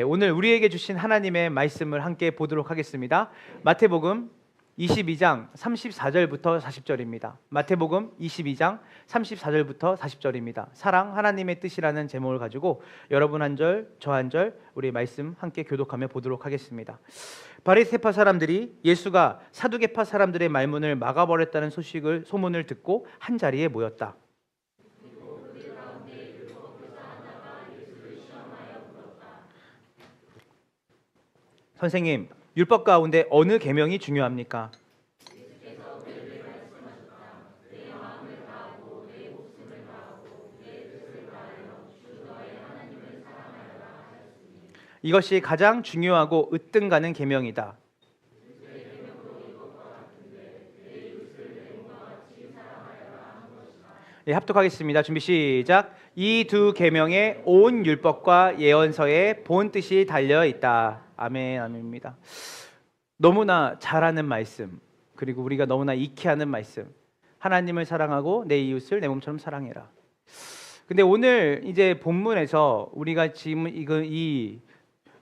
오늘 우리에게 주신 하나님의 말씀을 함께 보도록 하겠습니다. 마태복음 22장 34절부터 40절입니다. 마태복음 22장 34절부터 40절입니다. 사랑 하나님의 뜻이라는 제목을 가지고 여러분 한 절, 저 한 절 우리 말씀 함께 교독하며 보도록 하겠습니다. 바리새파 사람들이 예수가 사두개파 사람들의 말문을 막아버렸다는 소문을 듣고 한 자리에 모였다. 선생님, 율법 가운데 어느 계명이 중요합니까? 이것이 가장 중요하고 으뜸가는 계명이다. 네, 합독하겠습니다. 준비 시작. 이 두 계명에 온 율법과 예언서에 본 뜻이 달려 있다. 아멘, 아멘입니다. 너무나 잘하는 말씀, 그리고 우리가 너무나 익히 하는 말씀. 하나님을 사랑하고 내 이웃을 내 몸처럼 사랑해라. 근데 오늘 이제 본문에서 우리가 지금 이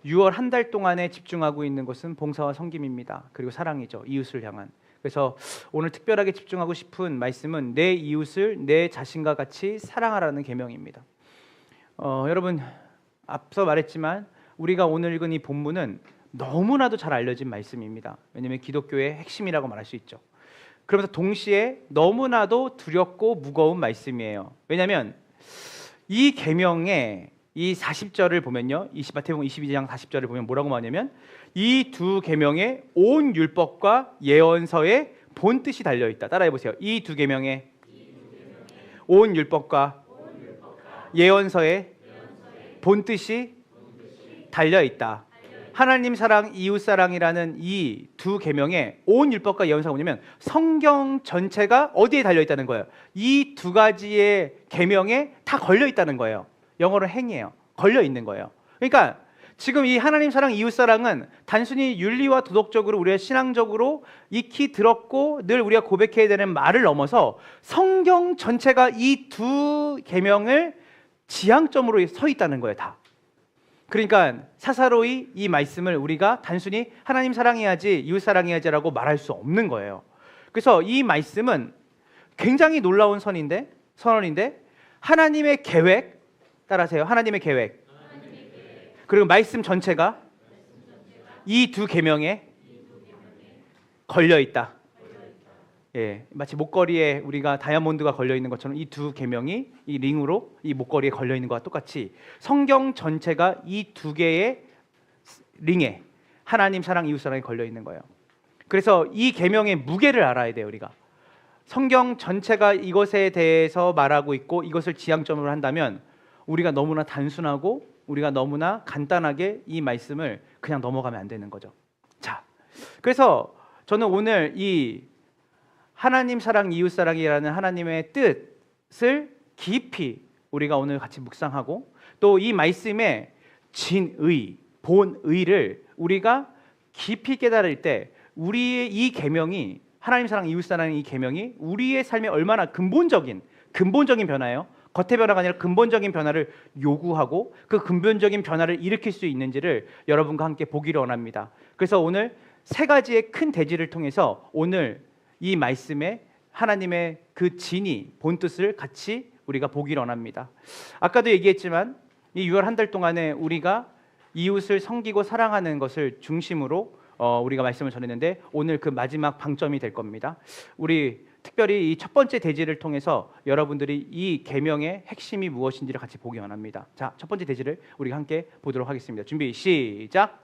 6월 한 달 동안에 집중하고 있는 것은 봉사와 섬김입니다. 그리고 사랑이죠. 이웃을 향한. 그래서 오늘 특별하게 집중하고 싶은 말씀은 내 이웃을 내 자신과 같이 사랑하라는 계명입니다. 여러분, 앞서 말했지만 우리가 오늘 읽은 이 본문은 너무나도 잘 알려진 말씀입니다. 왜냐하면 기독교의 핵심이라고 말할 수 있죠. 그러면서 동시에 너무나도 두렵고 무거운 말씀이에요. 왜냐하면 이 계명의 이 40절을 보면요, 마태복음 22장 40절을 보면 뭐라고 말하냐면 이 두 계명에 온 율법과 예언서에 본 뜻이 달려 있다. 따라해 보세요. 이 두 계명에 온 율법과 예언서에 본 뜻이 달려 있다. 하나님 사랑, 이웃 사랑이라는 이 두 계명에 온 율법과 예언서가 뭐냐면 성경 전체가 어디에 달려 있다는 거예요. 이 두 가지의 계명에 다 걸려 있다는 거예요. 영어로 행이에요. 걸려 있는 거예요. 그러니까 지금 이 하나님 사랑, 이웃 사랑은 단순히 윤리와 도덕적으로 우리가 신앙적으로 익히 들었고 늘 우리가 고백해야 되는 말을 넘어서 성경 전체가 이 두 계명을 지향점으로 서 있다는 거예요. 다. 그러니까 사사로이 이 말씀을 우리가 단순히 하나님 사랑해야지, 이웃 사랑해야지라고 말할 수 없는 거예요. 그래서 이 말씀은 굉장히 놀라운 선언인데 하나님의 계획, 따라하세요. 하나님의 계획. 그리고 말씀 전체가 이 두 계명에 걸려 있다. 예, 마치 목걸이에 우리가 다이아몬드가 걸려 있는 것처럼 이 두 계명이 이 링으로 이 목걸이에 걸려 있는 것과 똑같이 성경 전체가 이 두 개의 링에 하나님 사랑, 이웃 사랑이 걸려 있는 거예요. 그래서 이 계명의 무게를 알아야 돼요. 우리가 성경 전체가 이것에 대해서 말하고 있고 이것을 지향점으로 한다면 우리가 너무나 단순하고 우리가 너무나 간단하게 이 말씀을 그냥 넘어가면 안 되는 거죠. 자, 그래서 저는 오늘 이 하나님 사랑, 이웃 사랑이라는 하나님의 뜻을 깊이 우리가 오늘 같이 묵상하고 또 이 말씀의 진의, 본의를 우리가 깊이 깨달을 때 우리의 이 계명이 하나님 사랑, 이웃 사랑의 이 계명이 우리의 삶에 얼마나 근본적인 변화예요. 겉의 변화가 아니라 근본적인 변화를 요구하고 그 근본적인 변화를 일으킬 수 있는지를 여러분과 함께 보기를 원합니다. 그래서 오늘 세 가지의 큰 대지를 통해서 오늘 이 말씀에 하나님의 그 진이, 본뜻을 같이 우리가 보기를 원합니다. 아까도 얘기했지만 이 6월 한 달 동안에 우리가 이웃을 섬기고 사랑하는 것을 중심으로 우리가 말씀을 전했는데 오늘 그 마지막 방점이 될 겁니다. 우리 특별히 이 첫 번째 대지를 통해서 여러분들이 이 계명의 핵심이 무엇인지를 같이 보기 원합니다. 자, 첫 번째 대지를 우리가 함께 보도록 하겠습니다. 준비 시작.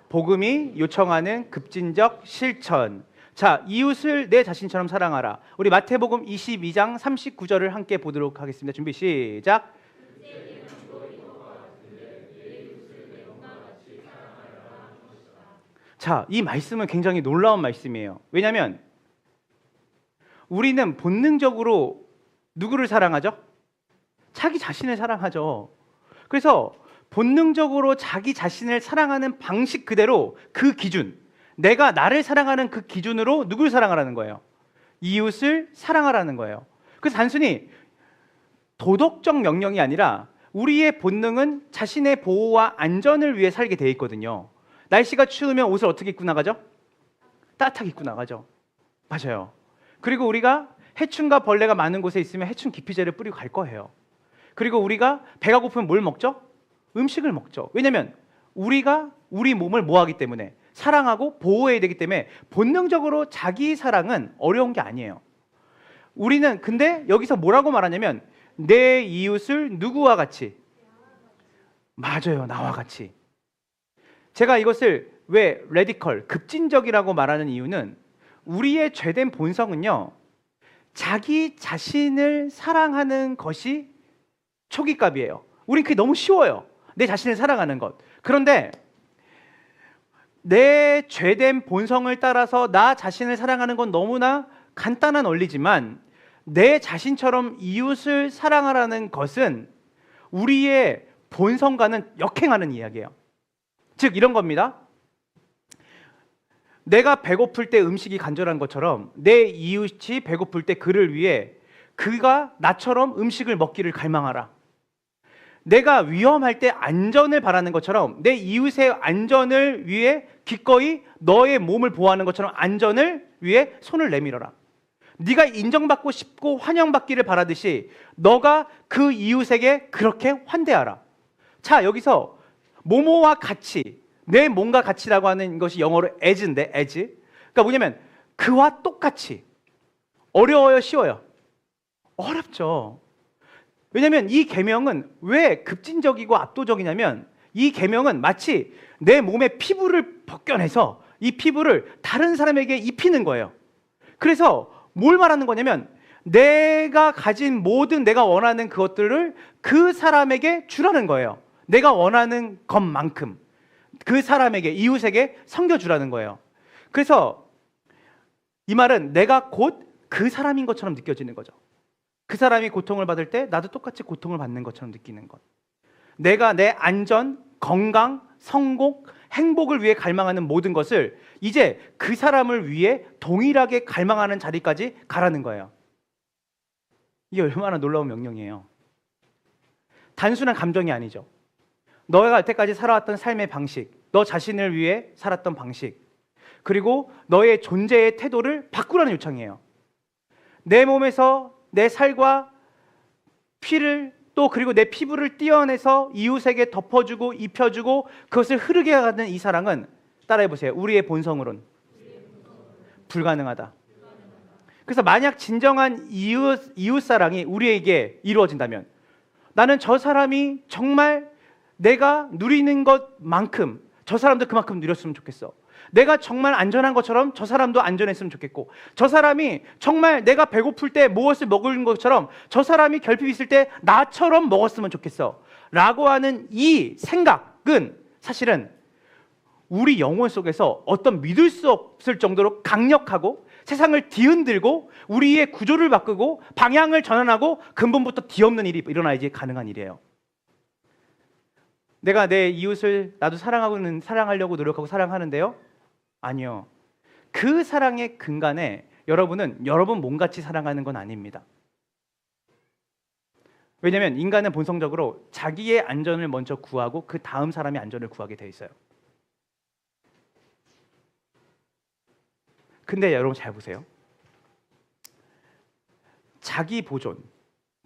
복음이 요청하는 급진적 실천. 자, 이웃을 내 자신처럼 사랑하라. 우리 마태복음 22장 39절을 함께 보도록 하겠습니다. 준비 시작. 자, 이 말씀은 굉장히 놀라운 말씀이에요. 왜냐하면 우리는 본능적으로 누구를 사랑하죠? 자기 자신을 사랑하죠. 그래서 본능적으로 자기 자신을 사랑하는 방식 그대로 그 기준, 내가 나를 사랑하는 그 기준으로 누구를 사랑하라는 거예요? 이웃을 사랑하라는 거예요. 그래서 단순히 도덕적 명령이 아니라 우리의 본능은 자신의 보호와 안전을 위해 살게 돼 있거든요. 날씨가 추우면 옷을 어떻게 입고 나가죠? 따뜻하게 입고 나가죠. 맞아요. 그리고 우리가 해충과 벌레가 많은 곳에 있으면 해충 기피제를 뿌리고 갈 거예요. 그리고 우리가 배가 고프면 뭘 먹죠? 음식을 먹죠. 왜냐하면 우리가 우리 몸을 뭐 하기 때문에? 사랑하고 보호해야 되기 때문에 본능적으로 자기 사랑은 어려운 게 아니에요. 우리는 근데 여기서 뭐라고 말하냐면 내 이웃을 누구와 같이? 맞아요. 나와 같이. 제가 이것을 왜 레디컬, 급진적이라고 말하는 이유는 우리의 죄된 본성은요, 자기 자신을 사랑하는 것이 초기값이에요. 우린 그게 너무 쉬워요. 내 자신을 사랑하는 것. 그런데 내 죄된 본성을 따라서 나 자신을 사랑하는 건 너무나 간단한 원리지만 내 자신처럼 이웃을 사랑하라는 것은 우리의 본성과는 역행하는 이야기예요. 즉 이런 겁니다. 내가 배고플 때 음식이 간절한 것처럼 내 이웃이 배고플 때 그를 위해 그가 나처럼 음식을 먹기를 갈망하라. 내가 위험할 때 안전을 바라는 것처럼 내 이웃의 안전을 위해 기꺼이 너의 몸을 보호하는 것처럼 안전을 위해 손을 내밀어라. 네가 인정받고 싶고 환영받기를 바라듯이 너가 그 이웃에게 그렇게 환대하라. 자, 여기서 뭐뭐와 같이, 내 몸과 같이라고 하는 것이 영어로 as인데, as. 그러니까 뭐냐면 그와 똑같이. 어려워요, 쉬워요? 어렵죠. 왜냐하면 이 계명은 왜 급진적이고 압도적이냐면 이 계명은 마치 내 몸의 피부를 벗겨내서 이 피부를 다른 사람에게 입히는 거예요. 그래서 뭘 말하는 거냐면 내가 가진 모든 내가 원하는 그것들을 그 사람에게 주라는 거예요. 내가 원하는 것만큼 그 사람에게, 이웃에게 섬겨주라는 거예요. 그래서 이 말은 내가 곧 그 사람인 것처럼 느껴지는 거죠. 그 사람이 고통을 받을 때 나도 똑같이 고통을 받는 것처럼 느끼는 것. 내가 내 안전, 건강, 성공, 행복을 위해 갈망하는 모든 것을 이제 그 사람을 위해 동일하게 갈망하는 자리까지 가라는 거예요. 이게 얼마나 놀라운 명령이에요. 단순한 감정이 아니죠. 너가 여태까지 살아왔던 삶의 방식, 너 자신을 위해 살았던 방식, 그리고 너의 존재의 태도를 바꾸라는 요청이에요. 내 몸에서 내 살과 피를 또 그리고 내 피부를 떼어내서 이웃에게 덮어주고 입혀주고 그것을 흐르게 하는 이 사랑은 따라해보세요. 우리의 본성으론 불가능하다. 그래서 만약 진정한 이웃 사랑이 우리에게 이루어진다면 나는 저 사람이 정말 내가 누리는 것만큼 저 사람도 그만큼 누렸으면 좋겠어. 내가 정말 안전한 것처럼 저 사람도 안전했으면 좋겠고, 저 사람이 정말 내가 배고플 때 무엇을 먹은 것처럼 저 사람이 결핍 있을 때 나처럼 먹었으면 좋겠어 라고 하는 이 생각은 사실은 우리 영혼 속에서 어떤 믿을 수 없을 정도로 강력하고 세상을 뒤흔들고 우리의 구조를 바꾸고 방향을 전환하고 근본부터 뒤엎는 일이 일어나야지 가능한 일이에요. 내가 내 이웃을 나도 사랑하려고 노력하고 사랑하는데요? 아니요. 그 사랑의 근간에 여러분은 여러분 몸같이 사랑하는 건 아닙니다. 왜냐하면 인간은 본성적으로 자기의 안전을 먼저 구하고 그 다음 사람의 안전을 구하게 돼 있어요. 근데 여러분 잘 보세요. 자기 보존,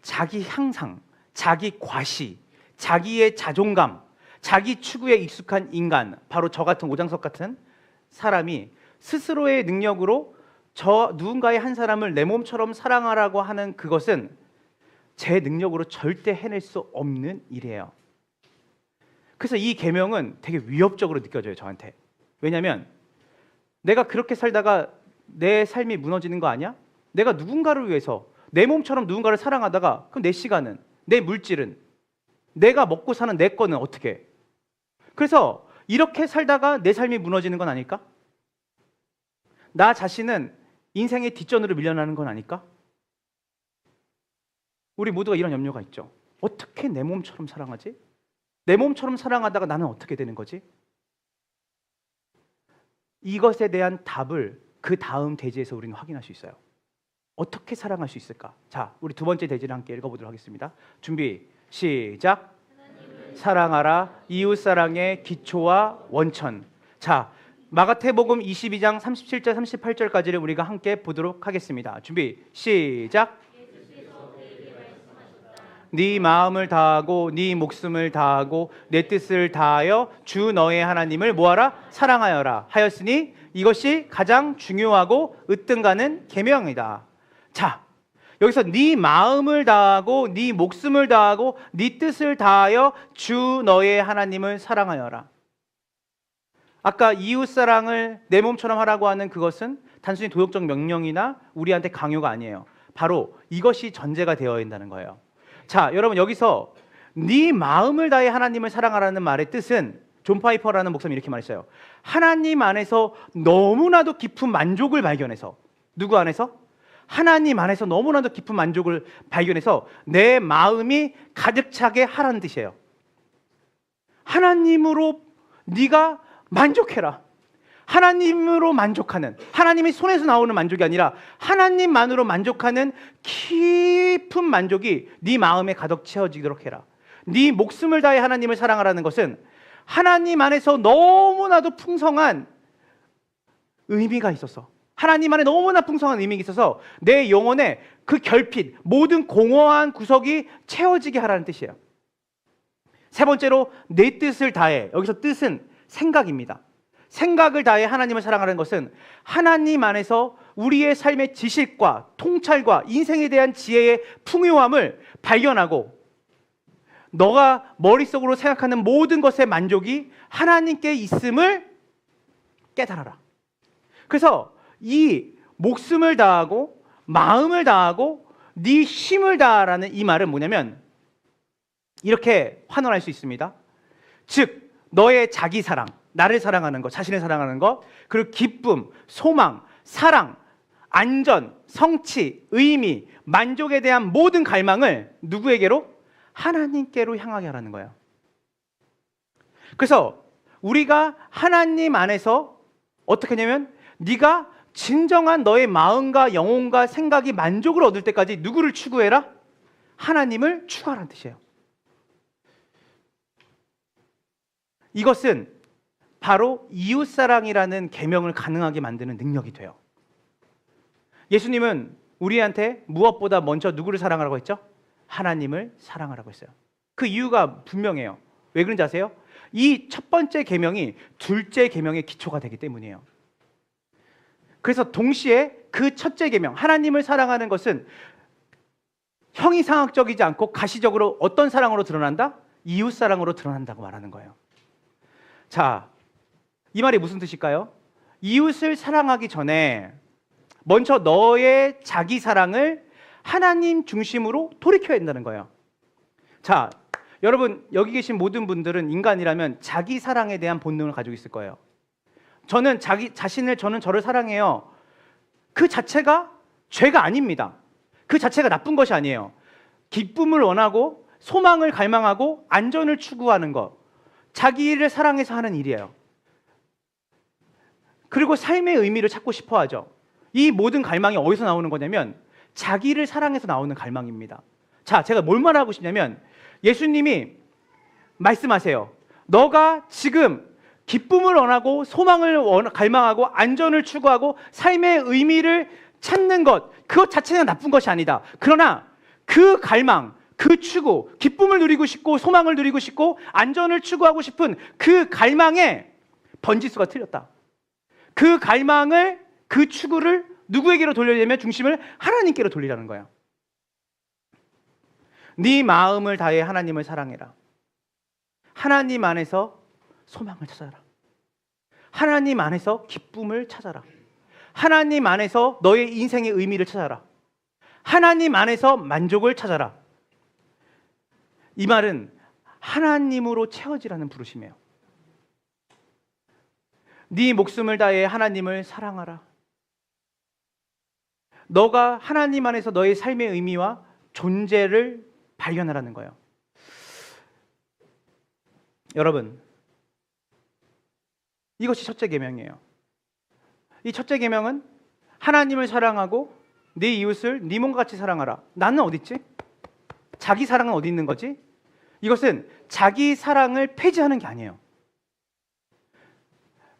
자기 향상, 자기 과시, 자기의 자존감, 자기 추구에 익숙한 인간, 바로 저 같은 오장석 같은 사람이 스스로의 능력으로 저 누군가의 한 사람을 내 몸처럼 사랑하라고 하는 그것은 제 능력으로 절대 해낼 수 없는 일이에요. 그래서 이 계명은 되게 위협적으로 느껴져요, 저한테. 왜냐하면 내가 그렇게 살다가 내 삶이 무너지는 거 아니야? 내가 누군가를 위해서 내 몸처럼 누군가를 사랑하다가 그럼 내 시간은, 내 물질은, 내가 먹고 사는 내 거는 어떻게 해? 그래서 이렇게 살다가 내 삶이 무너지는 건 아닐까? 나 자신은 인생의 뒷전으로 밀려나는 건 아닐까? 우리 모두가 이런 염려가 있죠. 어떻게 내 몸처럼 사랑하지? 내 몸처럼 사랑하다가 나는 어떻게 되는 거지? 이것에 대한 답을 그 다음 대지에서 우리는 확인할 수 있어요. 어떻게 사랑할 수 있을까? 자, 우리 두 번째 대지를 함께 읽어보도록 하겠습니다. 준비, 시작! 사랑하라. 이웃 사랑의 기초와 원천. 자, 마가태복음 22장 37절 38절까지를 우리가 함께 보도록 하겠습니다. 준비 시작. 네 마음을 다하고 네 목숨을 다하고 내 뜻을 다하여 주 너의 하나님을 뭐하라? 사랑하여라 하였으니 이것이 가장 중요하고 으뜸가는 계명이다. 자, 여기서 네 마음을 다하고 네 목숨을 다하고 네 뜻을 다하여 주 너의 하나님을 사랑하여라. 아까 이웃 사랑을 내 몸처럼 하라고 하는 그것은 단순히 도덕적 명령이나 우리한테 강요가 아니에요. 바로 이것이 전제가 되어야 된다는 거예요. 자, 여러분 여기서 네 마음을 다해 하나님을 사랑하라는 말의 뜻은 존 파이퍼라는 목사님이 이렇게 말했어요. 하나님 안에서 너무나도 깊은 만족을 발견해서, 누구 안에서? 하나님 안에서 너무나도 깊은 만족을 발견해서 내 마음이 가득 차게 하라는 뜻이에요. 하나님으로 네가 만족해라. 하나님으로 만족하는, 하나님의 손에서 나오는 만족이 아니라 하나님만으로 만족하는 깊은 만족이 네 마음에 가득 채워지도록 해라. 네 목숨을 다해 하나님을 사랑하라는 것은 하나님 안에서 너무나도 풍성한 의미가 있어서, 하나님 안에 너무나 풍성한 의미가 있어서 내 영혼에 그 결핍, 모든 공허한 구석이 채워지게 하라는 뜻이에요. 세 번째로 내 뜻을 다해. 여기서 뜻은 생각입니다. 생각을 다해 하나님을 사랑하는 것은 하나님 안에서 우리의 삶의 지식과 통찰과 인생에 대한 지혜의 풍요함을 발견하고 너가 머릿속으로 생각하는 모든 것의 만족이 하나님께 있음을 깨달아라. 그래서 이 목숨을 다하고 마음을 다하고 네 힘을 다하라는 이 말은 뭐냐면 이렇게 환원할 수 있습니다. 즉 너의 자기 사랑, 나를 사랑하는 것, 자신을 사랑하는 것, 그리고 기쁨, 소망, 사랑, 안전, 성취, 의미, 만족에 대한 모든 갈망을 누구에게로? 하나님께로 향하게 하라는 거예요. 그래서 우리가 하나님 안에서 어떻게 하냐면 네가 진정한 너의 마음과 영혼과 생각이 만족을 얻을 때까지 누구를 추구해라? 하나님을 추구하라는 뜻이에요. 이것은 바로 이웃사랑이라는 계명을 가능하게 만드는 능력이 돼요. 예수님은 우리한테 무엇보다 먼저 누구를 사랑하라고 했죠? 하나님을 사랑하라고 했어요. 그 이유가 분명해요. 왜 그런지 아세요? 이 첫 번째 계명이 둘째 계명의 기초가 되기 때문이에요. 그래서 동시에 그 첫째 계명, 하나님을 사랑하는 것은 형이상학적이지 않고 가시적으로 어떤 사랑으로 드러난다? 이웃사랑으로 드러난다고 말하는 거예요. 자, 이 말이 무슨 뜻일까요? 이웃을 사랑하기 전에 먼저 너의 자기 사랑을 하나님 중심으로 돌이켜야 된다는 거예요. 자, 여러분 여기 계신 모든 분들은 인간이라면 자기 사랑에 대한 본능을 가지고 있을 거예요. 저는 저는 저를 사랑해요. 그 자체가 죄가 아닙니다. 그 자체가 나쁜 것이 아니에요. 기쁨을 원하고 소망을 갈망하고 안전을 추구하는 것, 자기를 사랑해서 하는 일이에요. 그리고 삶의 의미를 찾고 싶어 하죠. 이 모든 갈망이 어디서 나오는 거냐면 자기를 사랑해서 나오는 갈망입니다. 자, 제가 뭘 말하고 싶냐면 예수님이 말씀하세요. 너가 지금 기쁨을 원하고 소망을 갈망하고 안전을 추구하고 삶의 의미를 찾는 것, 그것 자체는 나쁜 것이 아니다. 그러나 그 갈망, 그 추구, 기쁨을 누리고 싶고 소망을 누리고 싶고 안전을 추구하고 싶은 그 갈망의 번지수가 틀렸다. 그 갈망을, 그 추구를 누구에게로 돌리려면 중심을 하나님께로 돌리라는 거예요. 네 마음을 다해 하나님을 사랑해라. 하나님 안에서 소망을 찾아라. 하나님 안에서 기쁨을 찾아라. 하나님 안에서 너의 인생의 의미를 찾아라. 하나님 안에서 만족을 찾아라. 이 말은 하나님으로 채워지라는 부르심이에요. 네 목숨을 다해 하나님을 사랑하라. 너가 하나님 안에서 너의 삶의 의미와 존재를 발견하라는 거예요. 여러분, 이것이 첫째 계명이에요. 이 첫째 계명은 하나님을 사랑하고 네 이웃을 네 몸과 같이 사랑하라. 나는 어디 있지? 자기 사랑은 어디 있는 거지? 이것은 자기 사랑을 폐지하는 게 아니에요.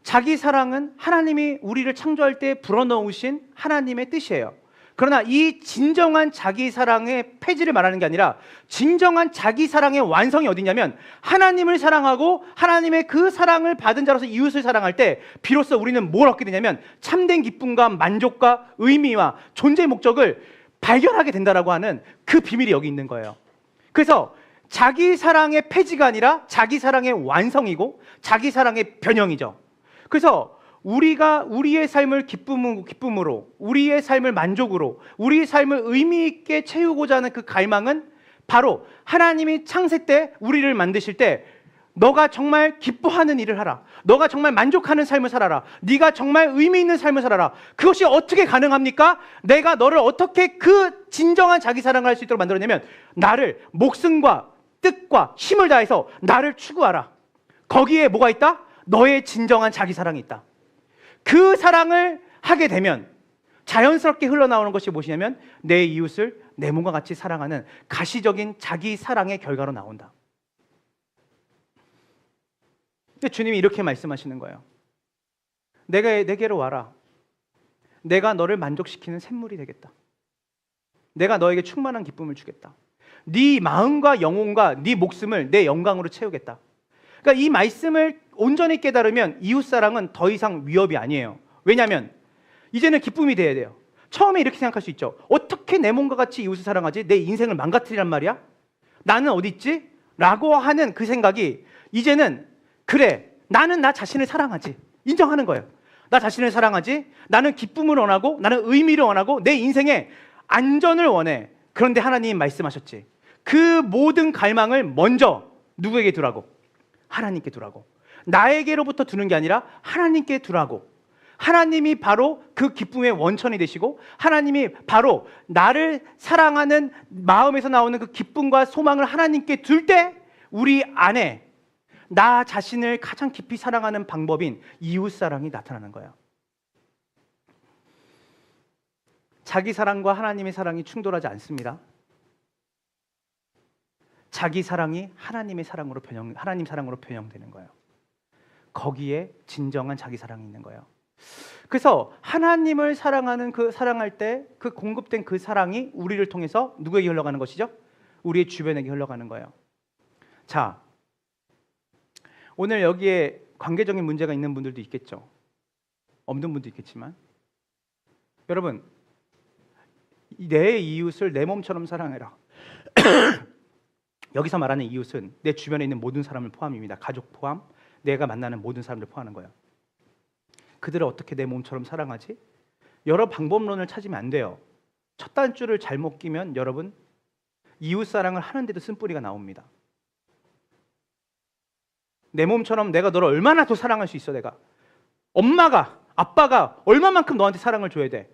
자기 사랑은 하나님이 우리를 창조할 때 불어넣으신 하나님의 뜻이에요. 그러나 이 진정한 자기 사랑의 폐지를 말하는 게 아니라 진정한 자기 사랑의 완성이 어디냐면 하나님을 사랑하고 하나님의 그 사랑을 받은 자로서 이웃을 사랑할 때 비로소 우리는 뭘 얻게 되냐면 참된 기쁨과 만족과 의미와 존재의 목적을 발견하게 된다라고 하는 그 비밀이 여기 있는 거예요. 그래서 자기 사랑의 폐지가 아니라 자기 사랑의 완성이고 자기 사랑의 변형이죠. 그래서 우리가 우리의 삶을 기쁨으로, 우리의 삶을 만족으로, 우리의 삶을 의미 있게 채우고자 하는 그 갈망은 바로 하나님이 창세 때 우리를 만드실 때 너가 정말 기뻐하는 일을 하라, 너가 정말 만족하는 삶을 살아라, 네가 정말 의미 있는 삶을 살아라. 그것이 어떻게 가능합니까? 내가 너를 어떻게 그 진정한 자기 사랑을 할 수 있도록 만들었냐면 나를 목숨과 뜻과 힘을 다해서 나를 추구하라. 거기에 뭐가 있다? 너의 진정한 자기 사랑이 있다. 그 사랑을 하게 되면 자연스럽게 흘러나오는 것이 무엇이냐면 내 이웃을 내 몸과 같이 사랑하는 가시적인 자기 사랑의 결과로 나온다. 주님이 이렇게 말씀하시는 거예요. 내게로 와라. 내가 너를 만족시키는 샘물이 되겠다. 내가 너에게 충만한 기쁨을 주겠다. 네 마음과 영혼과 네 목숨을 내 영광으로 채우겠다. 그러니까 이 말씀을 온전히 깨달으면 이웃사랑은 더 이상 위협이 아니에요. 왜냐하면 이제는 기쁨이 돼야 돼요. 처음에 이렇게 생각할 수 있죠. 어떻게 내 몸과 같이 이웃을 사랑하지? 내 인생을 망가뜨리란 말이야? 나는 어디 있지? 라고 하는 그 생각이 이제는 그래, 나는 나 자신을 사랑하지. 인정하는 거예요. 나 자신을 사랑하지. 나는 기쁨을 원하고 나는 의미를 원하고 내 인생에 안전을 원해. 그런데 하나님이 말씀하셨지. 그 모든 갈망을 먼저 누구에게 두라고? 하나님께 두라고. 나에게로부터 두는 게 아니라 하나님께 두라고. 하나님이 바로 그 기쁨의 원천이 되시고 하나님이 바로 나를 사랑하는 마음에서 나오는 그 기쁨과 소망을 하나님께 둘 때 우리 안에 나 자신을 가장 깊이 사랑하는 방법인 이웃사랑이 나타나는 거예요. 자기 사랑과 하나님의 사랑이 충돌하지 않습니다. 자기 사랑이 하나님 사랑으로 변형되는 거예요. 거기에 진정한 자기 사랑이 있는 거예요. 그래서 하나님을 사랑할 때 그 공급된 그 사랑이 우리를 통해서 누구에게 흘러가는 것이죠? 우리의 주변에게 흘러가는 거예요. 자, 오늘 여기에 관계적인 문제가 있는 분들도 있겠죠. 없는 분도 있겠지만 여러분, 내 이웃을 내 몸처럼 사랑해라. 여기서 말하는 이웃은 내 주변에 있는 모든 사람을 포함입니다. 가족 포함, 내가 만나는 모든 사람들 포함하는 거예요. 그들을 어떻게 내 몸처럼 사랑하지? 여러 방법론을 찾으면 안 돼요. 첫 단추를 잘못 끼면 여러분 이웃 사랑을 하는데도 쓴뿌리가 나옵니다. 내 몸처럼 내가 너를 얼마나 더 사랑할 수 있어. 내가 엄마가 아빠가 얼마만큼 너한테 사랑을 줘야 돼.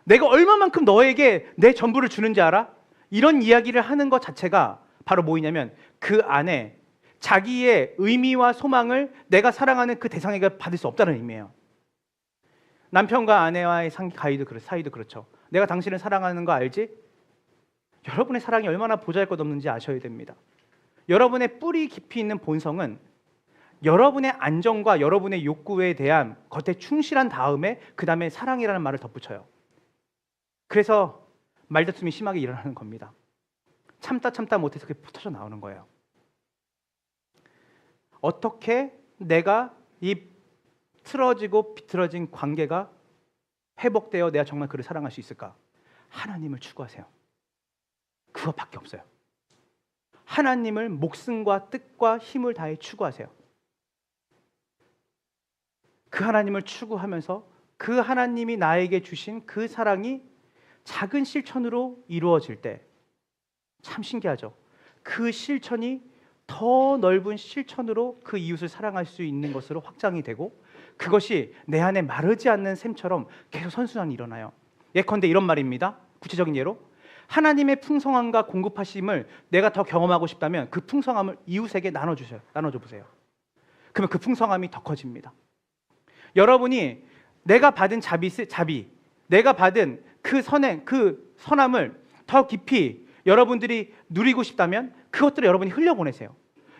내가 얼마만큼 너에게 내 전부를 주는지 알아? 이런 이야기를 하는 것 자체가 바로 뭐냐면 그 안에 자기의 의미와 소망을 내가 사랑하는 그 대상에게 받을 수 없다는 의미예요. 남편과 아내와의 사이도 그렇죠. 내가 당신을 사랑하는 거 알지? 여러분의 사랑이 얼마나 보잘것없는지 아셔야 됩니다. 여러분의 뿌리 깊이 있는 본성은 여러분의 안정과 여러분의 욕구에 대한 겉에 충실한 다음에 그 다음에 사랑이라는 말을 덧붙여요. 그래서 말다툼이 심하게 일어나는 겁니다. 참다 못해서 그게 터져 나오는 거예요. 어떻게 내가 이 틀어지고 비틀어진 관계가 회복되어 내가 정말 그를 사랑할 수 있을까? 하나님을 추구하세요. 그것밖에 없어요. 하나님을 목숨과 뜻과 힘을 다해 추구하세요. 그 하나님을 추구하면서 그 하나님이 나에게 주신 그 사랑이 작은 실천으로 이루어질 때 참 신기하죠. 그 실천이 더 넓은 실천으로 그 이웃을 사랑할 수 있는 것으로 확장이 되고 그것이 내 안에 마르지 않는 샘처럼 계속 선순환이 일어나요. 예컨대 이런 말입니다. 구체적인 예로 하나님의 풍성함과 공급하심을 내가 더 경험하고 싶다면 그 풍성함을 이웃에게 나눠줘 보세요. 그러면 그 풍성함이 더 커집니다. 여러분이 내가 받은 자비, 내가 받은 그 선함을 더 깊이 여러분들이 누리고 싶다면 그것들을 여러분이 흘려보내세요.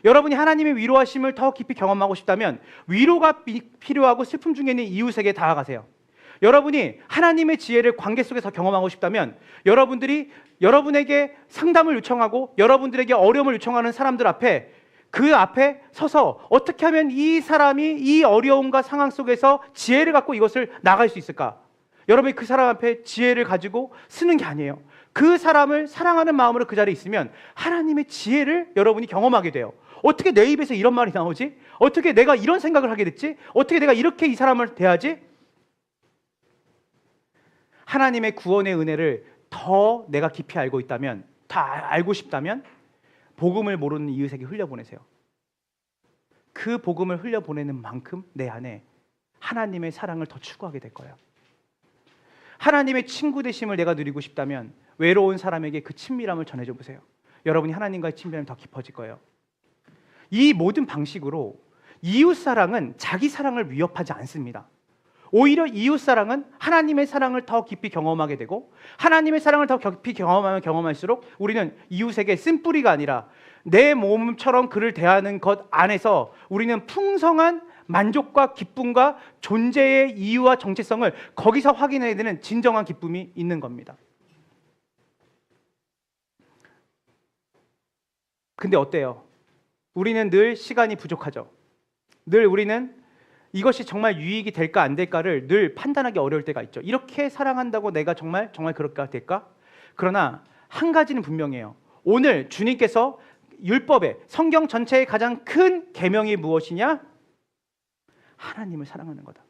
여러분이 하나님의 위로하심을 더 깊이 경험하고 싶다면 위로가 필요하고 슬픔 중에 있는 이웃에게 다가가세요. 여러분이 하나님의 지혜를 관계 속에서 경험하고 싶다면 여러분들이 여러분에게 상담을 요청하고 여러분들에게 어려움을 요청하는 사람들 앞에 그 앞에 서서 어떻게 하면 이 사람이 이 어려움과 상황 속에서 지혜를 갖고 이것을 나갈 수 있을까? 여러분이 그 사람 앞에 지혜를 가지고 쓰는 게 아니에요. 그 사람을 사랑하는 마음으로 그 자리에 있으면 하나님의 지혜를 여러분이 경험하게 돼요. 어떻게 내 입에서 이런 말이 나오지? 어떻게 내가 이런 생각을 하게 됐지? 어떻게 내가 이렇게 이 사람을 대하지? 하나님의 구원의 은혜를 더 내가 깊이 알고 있다면, 다 알고 싶다면 복음을 모르는 이웃에게 흘려보내세요. 그 복음을 흘려보내는 만큼 내 안에 하나님의 사랑을 더 추구하게 될 거예요. 하나님의 친구 되심을 내가 누리고 싶다면 외로운 사람에게 그 친밀함을 전해줘 보세요. 여러분이 하나님과의 친밀함이 더 깊어질 거예요. 이 모든 방식으로 이웃사랑은 자기 사랑을 위협하지 않습니다. 오히려 이웃사랑은 하나님의 사랑을 더 깊이 경험하게 되고 하나님의 사랑을 더 깊이 경험하면 경험할수록 우리는 이웃에게 쓴뿌리가 아니라 내 몸처럼 그를 대하는 것 안에서 우리는 풍성한 만족과 기쁨과 존재의 이유와 정체성을 거기서 확인해야 되는 진정한 기쁨이 있는 겁니다. 근데 어때요? 우리는 늘 시간이 부족하죠. 늘 우리는 이것이 정말 유익이 될까 안 될까를 늘 판단하기 어려울 때가 있죠. 이렇게 사랑한다고 내가 정말 그럴까 될까? 그러나 한 가지는 분명해요. 오늘 주님께서 율법의 성경 전체의 가장 큰 계명이 무엇이냐? 하나님을 사랑하는 거다.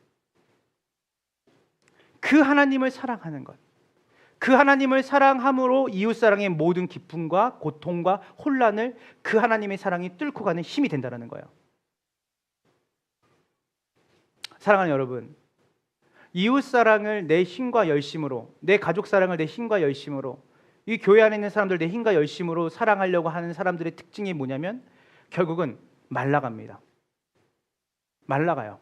그 하나님을 사랑하는 것. 그 하나님을 사랑함으로 이웃사랑의 모든 기쁨과 고통과 혼란을 그 하나님의 사랑이 뚫고 가는 힘이 된다는 거예요. 사랑하는 여러분, 이웃사랑을 내 힘과 열심으로, 내 가족사랑을 내 힘과 열심으로, 이 교회 안에 있는 사람들 내 힘과 열심으로 사랑하려고 하는 사람들의 특징이 뭐냐면 결국은 말라갑니다. 말라가요.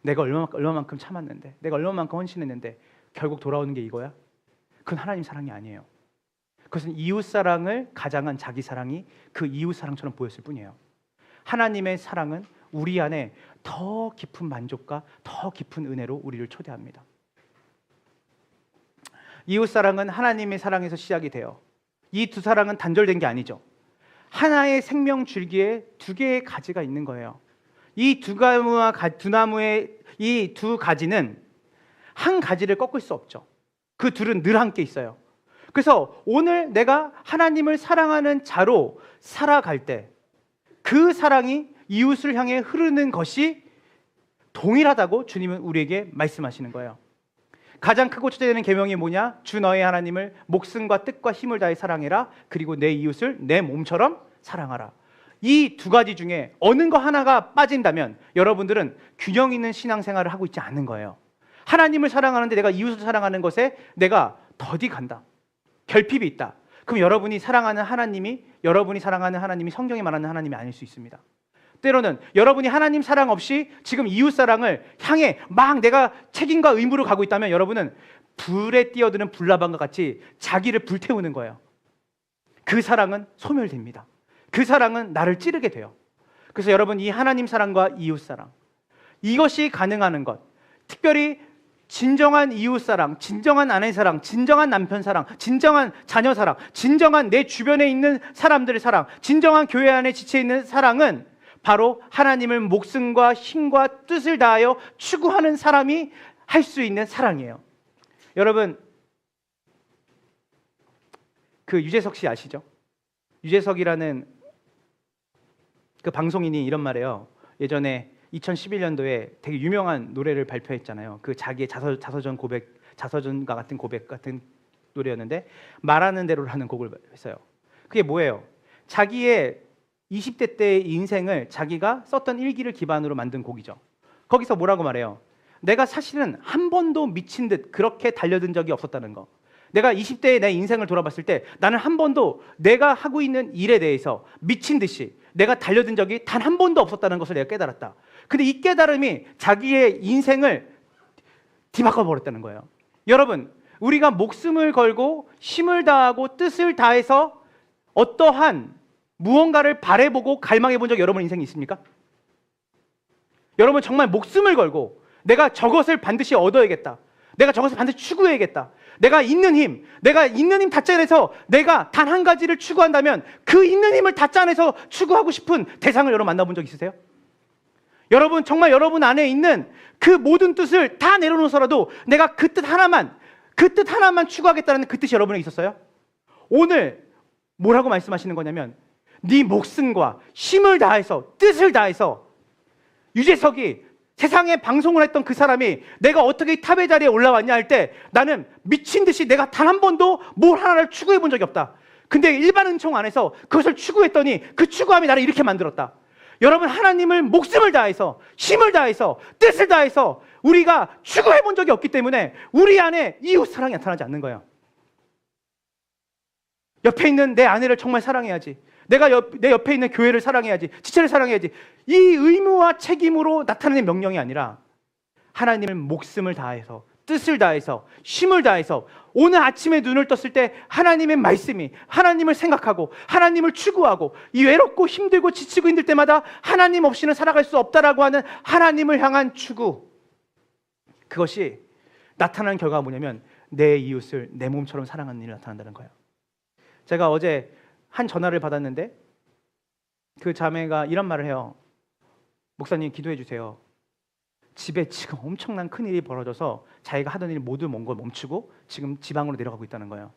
내가 얼마만큼 참았는데, 내가 얼마만큼 헌신했는데 결국 돌아오는 게 이거야? 그건 하나님 사랑이 아니에요. 그것은 이웃사랑을 가장한 자기 사랑이 그 이웃사랑처럼 보였을 뿐이에요. 하나님의 사랑은 우리 안에 더 깊은 만족과 더 깊은 은혜로 우리를 초대합니다. 이웃사랑은 하나님의 사랑에서 시작이 돼요. 이 두 사랑은 단절된 게 아니죠. 하나의 생명 줄기에 두 개의 가지가 있는 거예요. 이 두 나무의 이 두 가지는 한 가지를 꺾을 수 없죠. 그 둘은 늘 함께 있어요. 그래서 오늘 내가 하나님을 사랑하는 자로 살아갈 때 그 사랑이 이웃을 향해 흐르는 것이 동일하다고 주님은 우리에게 말씀하시는 거예요. 가장 크고 첫째되는 계명이 뭐냐? 주 너의 하나님을 목숨과 뜻과 힘을 다해 사랑해라. 그리고 내 이웃을 내 몸처럼 사랑하라. 이 두 가지 중에 어느 거 하나가 빠진다면 여러분들은 균형 있는 신앙생활을 하고 있지 않는 거예요. 하나님을 사랑하는데 내가 이웃을 사랑하는 것에 내가 더디 간다. 결핍이 있다. 그럼 여러분이 사랑하는 하나님이 성경에 말하는 하나님이 아닐 수 있습니다. 때로는 여러분이 하나님 사랑 없이 지금 이웃 사랑을 향해 막 내가 책임과 의무로 가고 있다면 여러분은 불에 뛰어드는 불나방과 같이 자기를 불태우는 거예요. 그 사랑은 소멸됩니다. 그 사랑은 나를 찌르게 돼요. 그래서 여러분, 이 하나님 사랑과 이웃 사랑, 이것이 가능한 것, 특별히 진정한 이웃 사랑, 진정한 아내 사랑, 진정한 남편 사랑, 진정한 자녀 사랑, 진정한 내 주변에 있는 사람들의 사랑, 진정한 교회 안에 지쳐 있는 사랑은 바로 하나님을 목숨과 힘과 뜻을 다하여 추구하는 사람이 할 수 있는 사랑이에요. 여러분, 그 유재석 씨 아시죠? 유재석이라는 그 방송인이 이런 말해요. 예전에 2011년도에 되게 유명한 노래를 발표했잖아요. 그 자기의 자서전과 같은 고백 같은 노래였는데 말하는 대로라는 곡을 했어요. 그게 뭐예요? 자기의 20대 때의 인생을 자기가 썼던 일기를 기반으로 만든 곡이죠. 거기서 뭐라고 말해요? 내가 사실은 한 번도 미친 듯 그렇게 달려든 적이 없었다는 거. 내가 20대의 내 인생을 돌아봤을 때 나는 한 번도 내가 하고 있는 일에 대해서 미친 듯이 내가 달려든 적이 단 한 번도 없었다는 것을 내가 깨달았다. 근데 이 깨달음이 자기의 인생을 뒤바꿔 버렸다는 거예요. 여러분, 우리가 목숨을 걸고 힘을 다하고 뜻을 다해서 어떠한 무언가를 바라보고 갈망해 본 적 여러분 인생에 있습니까? 여러분 정말 목숨을 걸고 내가 저것을 반드시 얻어야겠다, 내가 저것을 반드시 추구해야겠다, 내가 있는 힘 닫지 않아서 내가 단 한 가지를 추구한다면 그 있는 힘을 닫지 않아서 추구하고 싶은 대상을 여러분 만나본 적 있으세요? 여러분 정말 여러분 안에 있는 그 모든 뜻을 다 내려놓아서라도 내가 그 뜻 하나만 추구하겠다는 그 뜻이 여러분에게 있었어요? 오늘 뭐라고 말씀하시는 거냐면 네 목숨과 힘을 다해서 뜻을 다해서 유재석이 세상에 방송을 했던 그 사람이 내가 어떻게 탑의 자리에 올라왔냐 할 때 나는 미친 듯이 내가 단 한 번도 뭘 하나를 추구해 본 적이 없다. 근데 일반 은총 안에서 그것을 추구했더니 그 추구함이 나를 이렇게 만들었다. 여러분 하나님을 목숨을 다해서 힘을 다해서 뜻을 다해서 우리가 추구해 본 적이 없기 때문에 우리 안에 이웃 사랑이 나타나지 않는 거예요. 옆에 있는 내 아내를 정말 사랑해야지, 내 옆에 있는 교회를 사랑해야지, 지체를 사랑해야지, 이 의무와 책임으로 나타나는 명령이 아니라 하나님을 목숨을 다해서 뜻을 다해서 힘을 다해서 오늘 아침에 눈을 떴을 때 하나님의 말씀이, 하나님을 생각하고 하나님을 추구하고 이 외롭고 힘들고 지치고 힘들 때마다 하나님 없이는 살아갈 수 없다라고 하는 하나님을 향한 추구, 그것이 나타나는 결과가 뭐냐면 내 이웃을 내 몸처럼 사랑하는 일이 나타난다는 거예요. 제가 어제 한 전화를 받았는데 그 자매가 이런 말을 해요. 목사님 기도해 주세요. 집에 지금 엄청난 큰일이 벌어져서 자기가 하던 일 모두 멈추고 지금 지방으로 내려가고 있다는 거예요.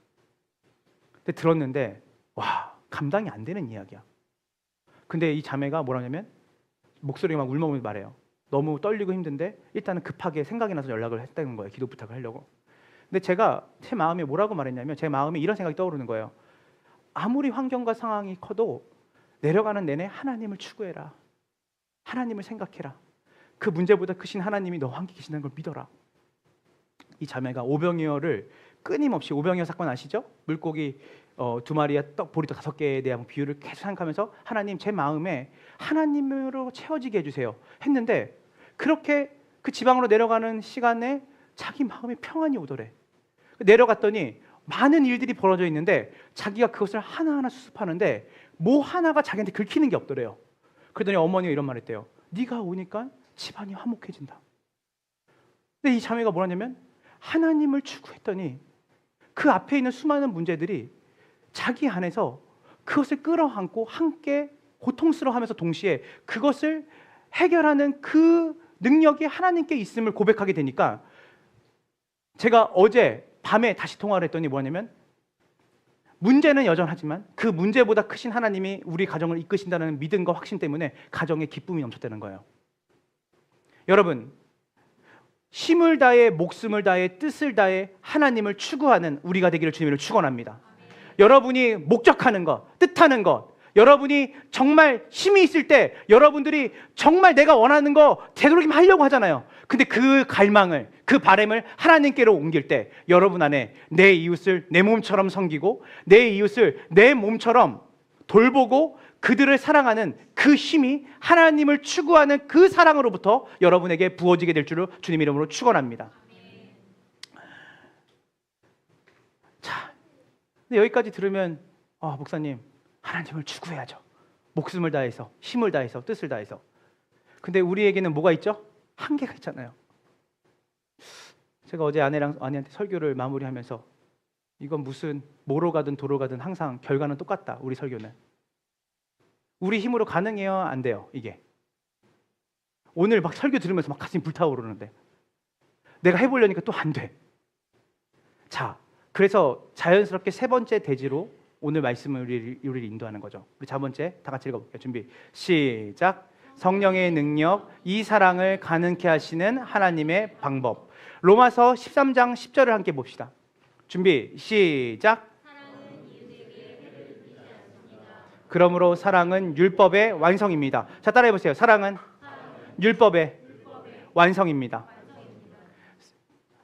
근데 들었는데 와, 감당이 안 되는 이야기야. 근데 이 자매가 뭐라냐면 목소리가 막 울먹이면서 말해요. 너무 떨리고 힘든데 일단은 급하게 생각이 나서 연락을 했다는 거예요. 기도 부탁을 하려고. 근데 제가 제 마음에 뭐라고 말했냐면 제 마음에 이런 생각이 떠오르는 거예요. 아무리 환경과 상황이 커도 내려가는 내내 하나님을 추구해라. 하나님을 생각해라. 그 문제보다 크신 하나님이 너와 함께 계신다는 걸 믿어라. 이 자매가 오병이어를 끊임없이, 오병이어 사건 아시죠? 물고기 2마리와 떡 보리떡 5개에 대한 비유를 계속 생각하면서 하나님 제 마음에 하나님으로 채워지게 해주세요 했는데 그렇게 그 지방으로 내려가는 시간에 자기 마음에 평안이 오더래. 내려갔더니 많은 일들이 벌어져 있는데 자기가 그것을 하나하나 수습하는데 뭐 하나가 자기한테 긁히는 게 없더래요. 그러더니 어머니가 이런 말 했대요. 네가 오니까 집안이 화목해진다. 근데 이 자매가 뭐라냐면 하나님을 추구했더니 그 앞에 있는 수많은 문제들이 자기 안에서 그것을 끌어안고 함께 고통스러워하면서 동시에 그것을 해결하는 그 능력이 하나님께 있음을 고백하게 되니까 제가 어제 밤에 다시 통화를 했더니 뭐냐면 문제는 여전하지만 그 문제보다 크신 하나님이 우리 가정을 이끄신다는 믿음과 확신 때문에 가정에 기쁨이 넘쳤다는 거예요. 여러분 힘을 다해 목숨을 다해 뜻을 다해 하나님을 추구하는 우리가 되기를 주님으로 축원합니다. 여러분이 목적하는 것, 뜻하는 것, 여러분이 정말 힘이 있을 때 여러분들이 정말 내가 원하는 거 되도록이면 하려고 하잖아요. 근데 그 갈망을, 그 바람을 하나님께로 옮길 때 여러분 안에 내 이웃을 내 몸처럼 섬기고 내 이웃을 내 몸처럼 돌보고 그들을 사랑하는 그 힘이 하나님을 추구하는 그 사랑으로부터 여러분에게 부어지게 될 줄을 주님 이름으로 축원합니다. 자, 근데 여기까지 들으면 목사님 하나님을 추구해야죠. 목숨을 다해서, 힘을 다해서, 뜻을 다해서. 근데 우리에게는 뭐가 있죠? 한계가 있잖아요. 제가 어제 아내한테 설교를 마무리하면서 이건 무슨 뭐로 가든 도로 가든 항상 결과는 똑같다. 우리 설교는. 우리 힘으로 가능해요? 안 돼요? 이게. 오늘 막 설교 들으면서 막 가슴이 불타오르는데 내가 해보려니까 또 안 돼. 자, 그래서 자연스럽게 세 번째 대지로 오늘 말씀을 우리를 인도하는 거죠. 우리 자 번째 다 같이 읽어볼게요. 준비 시작. 성령의 능력, 이 사랑을 가능케 하시는 하나님의 방법. 로마서 13장 10절을 함께 봅시다. 준비 시작. 그러므로 사랑은 율법의 완성입니다. 자, 따라해보세요. 사랑은 율법의 완성입니다.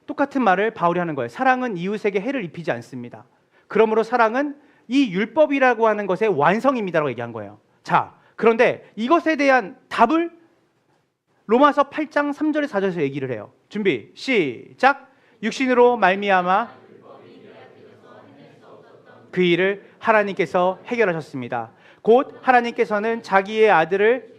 똑같은 말을 바울이 하는 거예요. 사랑은 이웃에게 해를 입히지 않습니다. 그러므로 사랑은 이 율법이라고 하는 것의 완성입니다라고 얘기한 거예요. 자, 그런데 이것에 대한 답을 로마서 8장 3절에서 4절에서 얘기를 해요. 준비 시작. 육신으로 말미암아 그 일을 하나님께서 해결하셨습니다. 곧 하나님께서는 자기의 아들을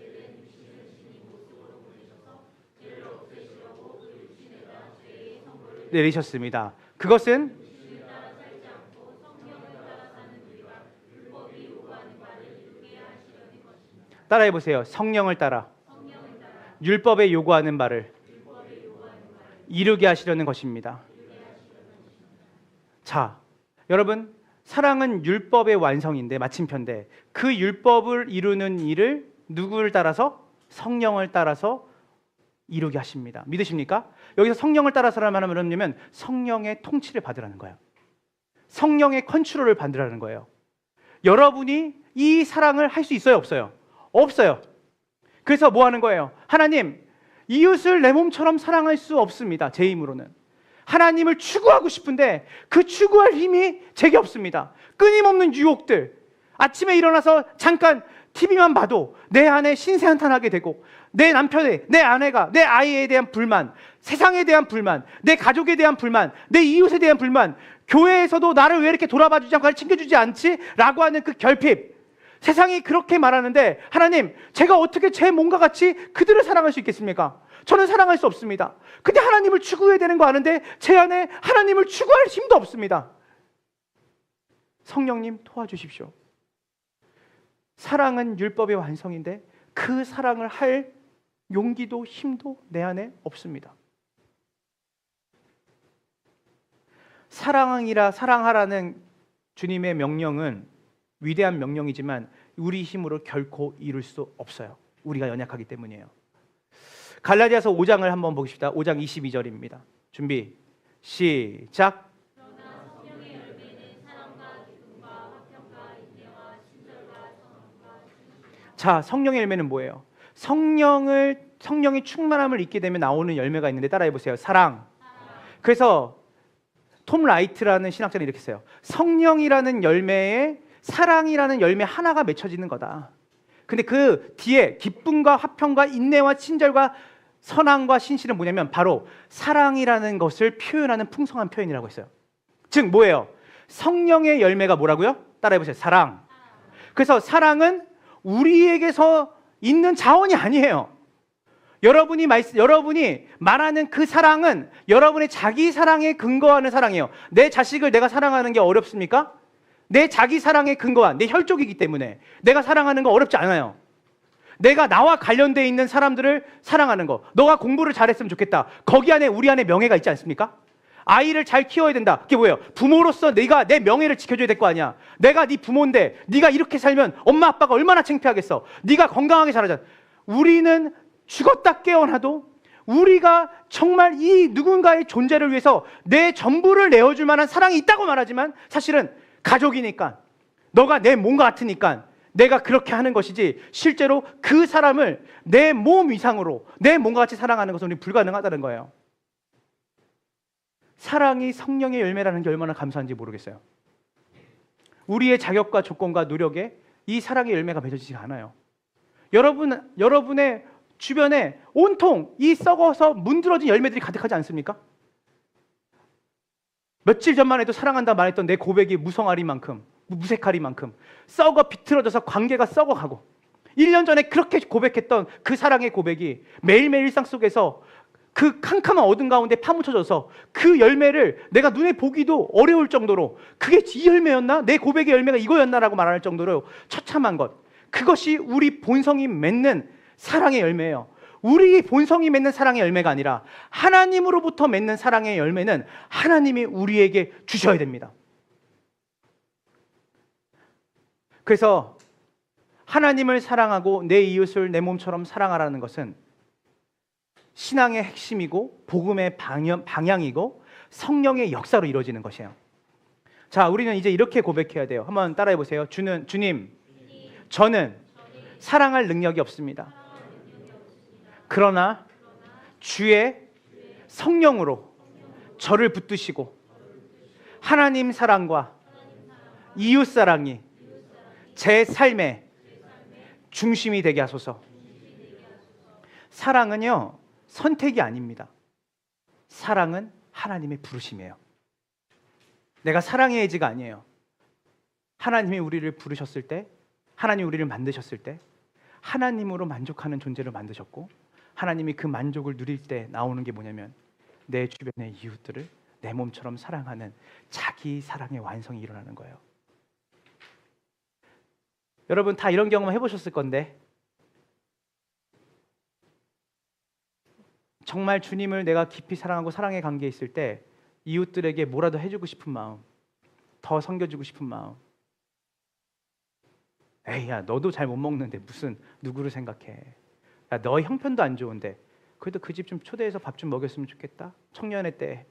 내리셨습니다. 그것은 따라해 보세요. 성령을 따라 율법에 요구하는 바를 이루게 하시려는 것입니다. 자, 여러분, 사랑은 율법의 완성인데, 마침표인데, 그 율법을 이루는 일을 누구를 따라서? 성령을 따라서 이루게 하십니다. 믿으십니까? 여기서 성령을 따라서라는 말은 뭐냐면 성령의 통치를 받으라는 거예요. 성령의 컨트롤을 받으라는 거예요. 여러분이 이 사랑을 할 수 있어요, 없어요? 없어요. 그래서 뭐 하는 거예요? 하나님, 이웃을 내 몸처럼 사랑할 수 없습니다. 제 힘으로는. 하나님을 추구하고 싶은데 그 추구할 힘이 제게 없습니다. 끊임없는 유혹들. 아침에 일어나서 잠깐 TV만 봐도 내 안에 신세한탄하게 되고, 내 남편의, 내 아내가, 내 아이에 대한 불만, 세상에 대한 불만, 내 가족에 대한 불만, 내 이웃에 대한 불만, 교회에서도 나를 왜 이렇게 돌아봐주지 않고 나를 챙겨주지 않지? 라고 하는 그 결핍. 세상이 그렇게 말하는데, 하나님, 제가 어떻게 제 몸과 같이 그들을 사랑할 수 있겠습니까? 저는 사랑할 수 없습니다. 근데 하나님을 추구해야 되는 거 아는데 제 안에 하나님을 추구할 힘도 없습니다. 성령님 도와주십시오. 사랑은 율법의 완성인데 그 사랑을 할 용기도 힘도 내 안에 없습니다. 사랑하라는 주님의 명령은 위대한 명령이지만 우리 힘으로 결코 이룰 수 없어요. 우리가 연약하기 때문이에요. 갈라디아서 5장을 한번 보겠습니다. 5장 22절입니다. 준비, 시작. 자, 성령의 열매는 뭐예요? 성령의 충만함을 잊게 되면 나오는 열매가 있는데 따라해 보세요. 사랑. 그래서 톰 라이트라는 신학자는 이렇게 써요. 성령이라는 열매에 사랑이라는 열매 하나가 맺혀지는 거다. 근데 그 뒤에 기쁨과 화평과 인내와 친절과 선함과 신실은 뭐냐면 바로 사랑이라는 것을 표현하는 풍성한 표현이라고 했어요. 즉 뭐예요? 성령의 열매가 뭐라고요? 따라해 보세요. 사랑. 그래서 사랑은 우리에게서 있는 자원이 아니에요. 여러분이 말하는 그 사랑은 여러분의 자기 사랑에 근거하는 사랑이에요. 내 자식을 내가 사랑하는 게 어렵습니까? 내 자기 사랑에 근거한 내 혈족이기 때문에 내가 사랑하는 거 어렵지 않아요. 내가 나와 관련되어 있는 사람들을 사랑하는 거. 너가 공부를 잘했으면 좋겠다. 거기 안에 우리 안에 명예가 있지 않습니까? 아이를 잘 키워야 된다. 그게 뭐예요? 부모로서 내가 내 명예를 지켜줘야 될 거 아니야. 내가 네 부모인데 네가 이렇게 살면 엄마 아빠가 얼마나 창피하겠어. 네가 건강하게 자라자. 우리는 죽었다 깨어나도 우리가 정말 이 누군가의 존재를 위해서 내 전부를 내어줄 만한 사랑이 있다고 말하지만 사실은 가족이니까, 너가 내 몸과 같으니까 내가 그렇게 하는 것이지 실제로 그 사람을 내 몸 이상으로 내 몸과 같이 사랑하는 것은 우리 불가능하다는 거예요. 사랑이 성령의 열매라는 게 얼마나 감사한지 모르겠어요. 우리의 자격과 조건과 노력에 이 사랑의 열매가 맺어지지가 않아요. 여러분의 주변에 온통 이 썩어서 문드러진 열매들이 가득하지 않습니까? 며칠 전만 해도 사랑한다 말했던 내 고백이 무성하리만큼, 무색하리만큼 썩어 비틀어져서 관계가 썩어가고, 1년 전에 그렇게 고백했던 그 사랑의 고백이 매일매일 일상 속에서 그 캄캄한 어둠 가운데 파묻혀져서 그 열매를 내가 눈에 보기도 어려울 정도로, 그게 이 열매였나? 내 고백의 열매가 이거였나라고 말할 정도로 처참한 것, 그것이 우리 본성이 맺는 사랑의 열매예요. 우리 본성이 맺는 사랑의 열매가 아니라 하나님으로부터 맺는 사랑의 열매는 하나님이 우리에게 주셔야 됩니다. 그래서 하나님을 사랑하고 내 이웃을 내 몸처럼 사랑하라는 것은 신앙의 핵심이고 복음의 방향이고 성령의 역사로 이루어지는 것이에요. 자, 우리는 이제 이렇게 고백해야 돼요. 한번 따라해 보세요. 주님, 저는 사랑할 능력이 없습니다. 그러나 주의 성령으로 저를 붙드시고 하나님 사랑과 이웃 사랑이 제 삶의 중심이 되게 하소서. 사랑은요, 선택이 아닙니다. 사랑은 하나님의 부르심이에요. 내가 사랑해야지가 아니에요. 하나님이 우리를 부르셨을 때 하나님 우리를 만드셨을 때 하나님으로 만족하는 존재로 만드셨고, 하나님이 그 만족을 누릴 때 나오는 게 뭐냐면 내 주변의 이웃들을 내 몸처럼 사랑하는 자기 사랑의 완성이 일어나는 거예요. 여러분 다 이런 경험 해보셨을 건데, 정말 주님을 내가 깊이 사랑하고 사랑의 관계에 있을 때 이웃들에게 뭐라도 해주고 싶은 마음, 더 섬겨주고 싶은 마음. 에이, 야, 너도 잘 못 먹는데 무슨 누구를 생각해. 야, 너 형편도 안 좋은데 그래도 그 집 좀 초대해서 밥 좀 먹였으면 좋겠다. 청년의 때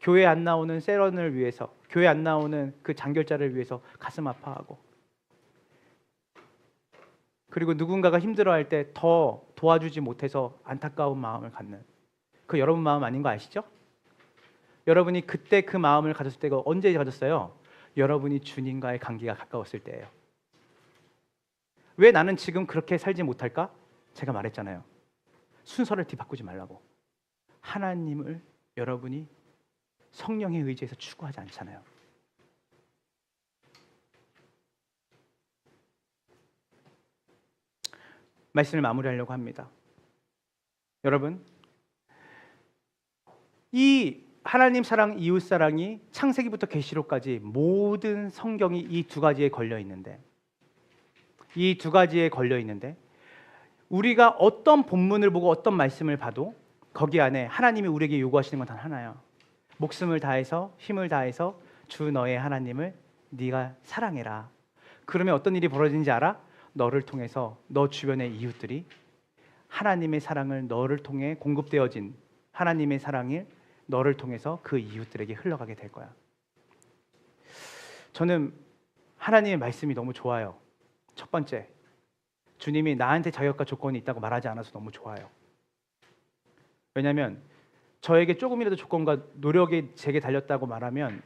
교회 안 나오는 세런을 위해서, 교회 안 나오는 그 장결자를 위해서 가슴 아파하고, 그리고 누군가가 힘들어할 때 더 도와주지 못해서 안타까운 마음을 갖는, 그 여러분 마음 아닌 거 아시죠? 여러분이 그때 그 마음을 가졌을 때가 언제 가졌어요? 여러분이 주님과의 관계가 가까웠을 때예요. 왜 나는 지금 그렇게 살지 못할까? 제가 말했잖아요. 순서를 뒤바꾸지 말라고. 하나님을 여러분이 성령의 의지에서 추구하지 않잖아요. 말씀을 마무리하려고 합니다. 여러분, 이 하나님 사랑, 이웃 사랑이 창세기부터 계시록까지 모든 성경이 이 두 가지에 걸려 있는데, 우리가 어떤 본문을 보고 어떤 말씀을 봐도 거기 안에 하나님이 우리에게 요구하시는 건 단 하나예요. 목숨을 다해서, 힘을 다해서 주 너의 하나님을 네가 사랑해라. 그러면 어떤 일이 벌어지는지 알아? 너를 통해서 너 주변의 이웃들이 하나님의 사랑을, 너를 통해 공급되어진 하나님의 사랑을 너를 통해서 그 이웃들에게 흘러가게 될 거야. 저는 하나님의 말씀이 너무 좋아요. 첫 번째, 주님이 나한테 자격과 조건이 있다고 말하지 않아서 너무 좋아요. 왜냐하면 저에게 조금이라도 조건과 노력이 제게 달렸다고 말하면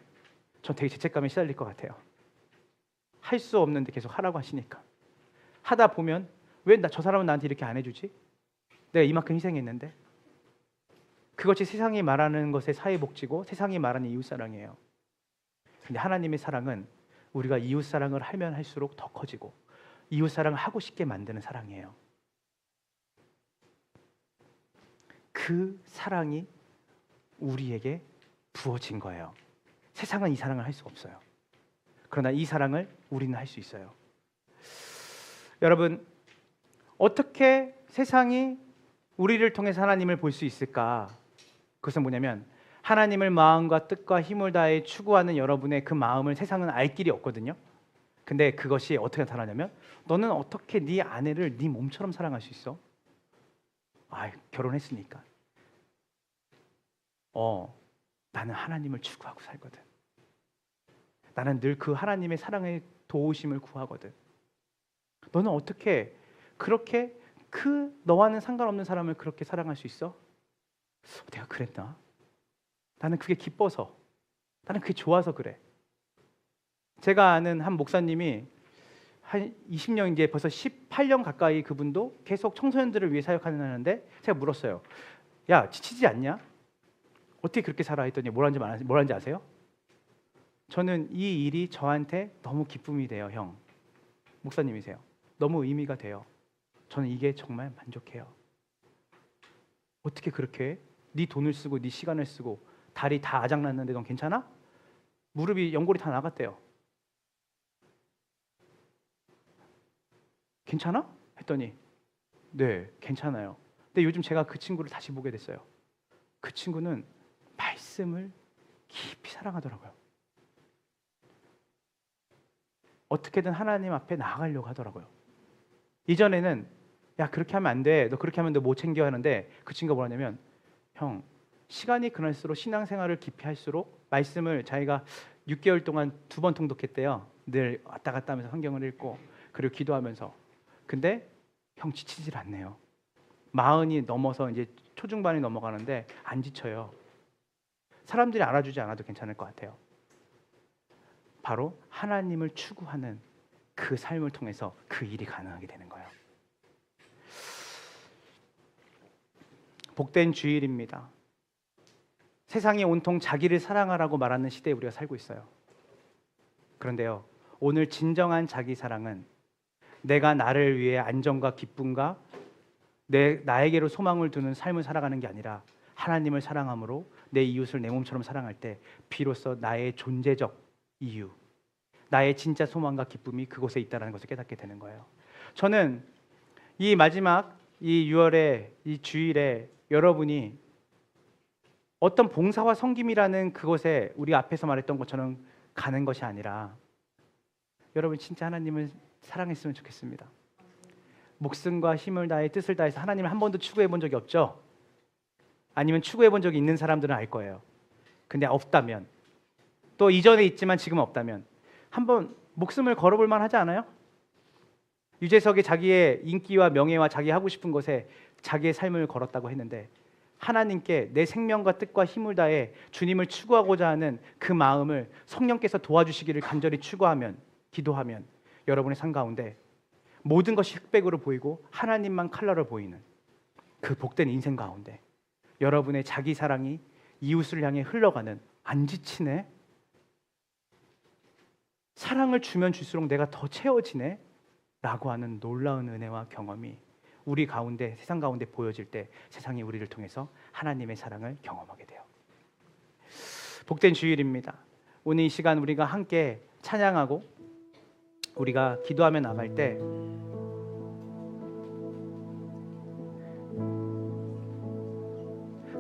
전 되게 죄책감에 시달릴 것 같아요. 할 수 없는데 계속 하라고 하시니까. 하다 보면 왜 저 사람은 나한테 이렇게 안 해주지? 내가 이만큼 희생했는데. 그것이 세상이 말하는 것의 사회복지고 세상이 말하는 이웃사랑이에요. 근데 하나님의 사랑은 우리가 이웃사랑을 하면 할수록 더 커지고 이웃사랑을 하고 싶게 만드는 사랑이에요. 그 사랑이 우리에게 부어진 거예요. 세상은 이 사랑을 할 수가 없어요. 그러나 이 사랑을 우리는 할 수 있어요. 여러분, 어떻게 세상이 우리를 통해서 하나님을 볼 수 있을까? 그것은 뭐냐면 하나님을 마음과 뜻과 힘을 다해 추구하는 여러분의 그 마음을 세상은 알 길이 없거든요. 근데 그것이 어떻게 나타나냐면, 너는 어떻게 네 아내를 네 몸처럼 사랑할 수 있어? 결혼했으니까. 나는 하나님을 추구하고 살거든. 나는 늘 그 하나님의 사랑의 도우심을 구하거든. 너는 어떻게 그렇게 그 너와는 상관없는 사람을 그렇게 사랑할 수 있어? 내가 그랬나? 나는 그게 기뻐서, 나는 그게 좋아서 그래. 제가 아는 한 목사님이 한 20년, 이제 벌써 18년 가까이 그분도 계속 청소년들을 위해 사역하는데, 제가 물었어요. 야, 지치지 않냐? 어떻게 그렇게 살아? 했더니 뭐라는지 아세요? 저는 이 일이 저한테 너무 기쁨이 돼요, 형. 목사님이세요. 너무 의미가 돼요. 저는 이게 정말 만족해요. 어떻게 그렇게 해? 네 돈을 쓰고 네 시간을 쓰고 다리 다 아작났는데 넌 괜찮아? 무릎이 연골이 다 나갔대요. 괜찮아? 했더니 네, 괜찮아요. 근데 요즘 제가 그 친구를 다시 보게 됐어요. 그 친구는 말씀을 깊이 사랑하더라고요. 어떻게든 하나님 앞에 나아가려고 하더라고요. 이전에는 야, 그렇게 하면 안 돼, 너 그렇게 하면 너 못 챙겨 하는데, 그 친구가 뭐냐면, 형, 시간이 지날수록 신앙생활을 깊이 할수록 말씀을 자기가 6개월 동안 2번 통독했대요. 늘 왔다 갔다 하면서 성경을 읽고 그리고 기도하면서. 근데 형 지치질 않네요. 40이 넘어서 이제 초중반이 넘어가는데 안 지쳐요. 사람들이 알아주지 않아도 괜찮을 것 같아요. 바로 하나님을 추구하는 그 삶을 통해서 그 일이 가능하게 되는 거예요. 복된 주일입니다. 세상이 온통 자기를 사랑하라고 말하는 시대에 우리가 살고 있어요. 그런데요, 오늘 진정한 자기 사랑은 내가 나를 위해 안정과 기쁨과 나에게로 소망을 두는 삶을 살아가는 게 아니라 하나님을 사랑함으로 내 이웃을 내 몸처럼 사랑할 때 비로소 나의 존재적 이유, 나의 진짜 소망과 기쁨이 그곳에 있다는 것을 깨닫게 되는 거예요. 저는 이 마지막 이 6월의 이 주일에 여러분이 어떤 봉사와 섬김이라는 그곳에 우리 앞에서 말했던 것처럼 가는 것이 아니라 여러분 진짜 하나님을 사랑했으면 좋겠습니다. 목숨과 힘을 다해 뜻을 다해서 하나님을 한 번도 추구해 본 적이 없죠? 아니면 추구해 본 적이 있는 사람들은 알 거예요. 근데 없다면, 또 이전에 있지만 지금은 없다면 한번 목숨을 걸어볼 만하지 않아요? 유재석이 자기의 인기와 명예와 자기 하고 싶은 것에 자기의 삶을 걸었다고 했는데 하나님께 내 생명과 뜻과 힘을 다해 주님을 추구하고자 하는 그 마음을 성령께서 도와주시기를 간절히 추구하면, 기도하면 여러분의 삶 가운데 모든 것이 흑백으로 보이고 하나님만 컬러로 보이는 그 복된 인생 가운데 여러분의 자기 사랑이 이웃을 향해 흘러가는, 안 지치네? 사랑을 주면 줄수록 내가 더 채워지네? 라고 하는 놀라운 은혜와 경험이 우리 가운데, 세상 가운데 보여질 때 세상이 우리를 통해서 하나님의 사랑을 경험하게 돼요. 복된 주일입니다. 오늘 이 시간 우리가 함께 찬양하고 우리가 기도하며 나갈 때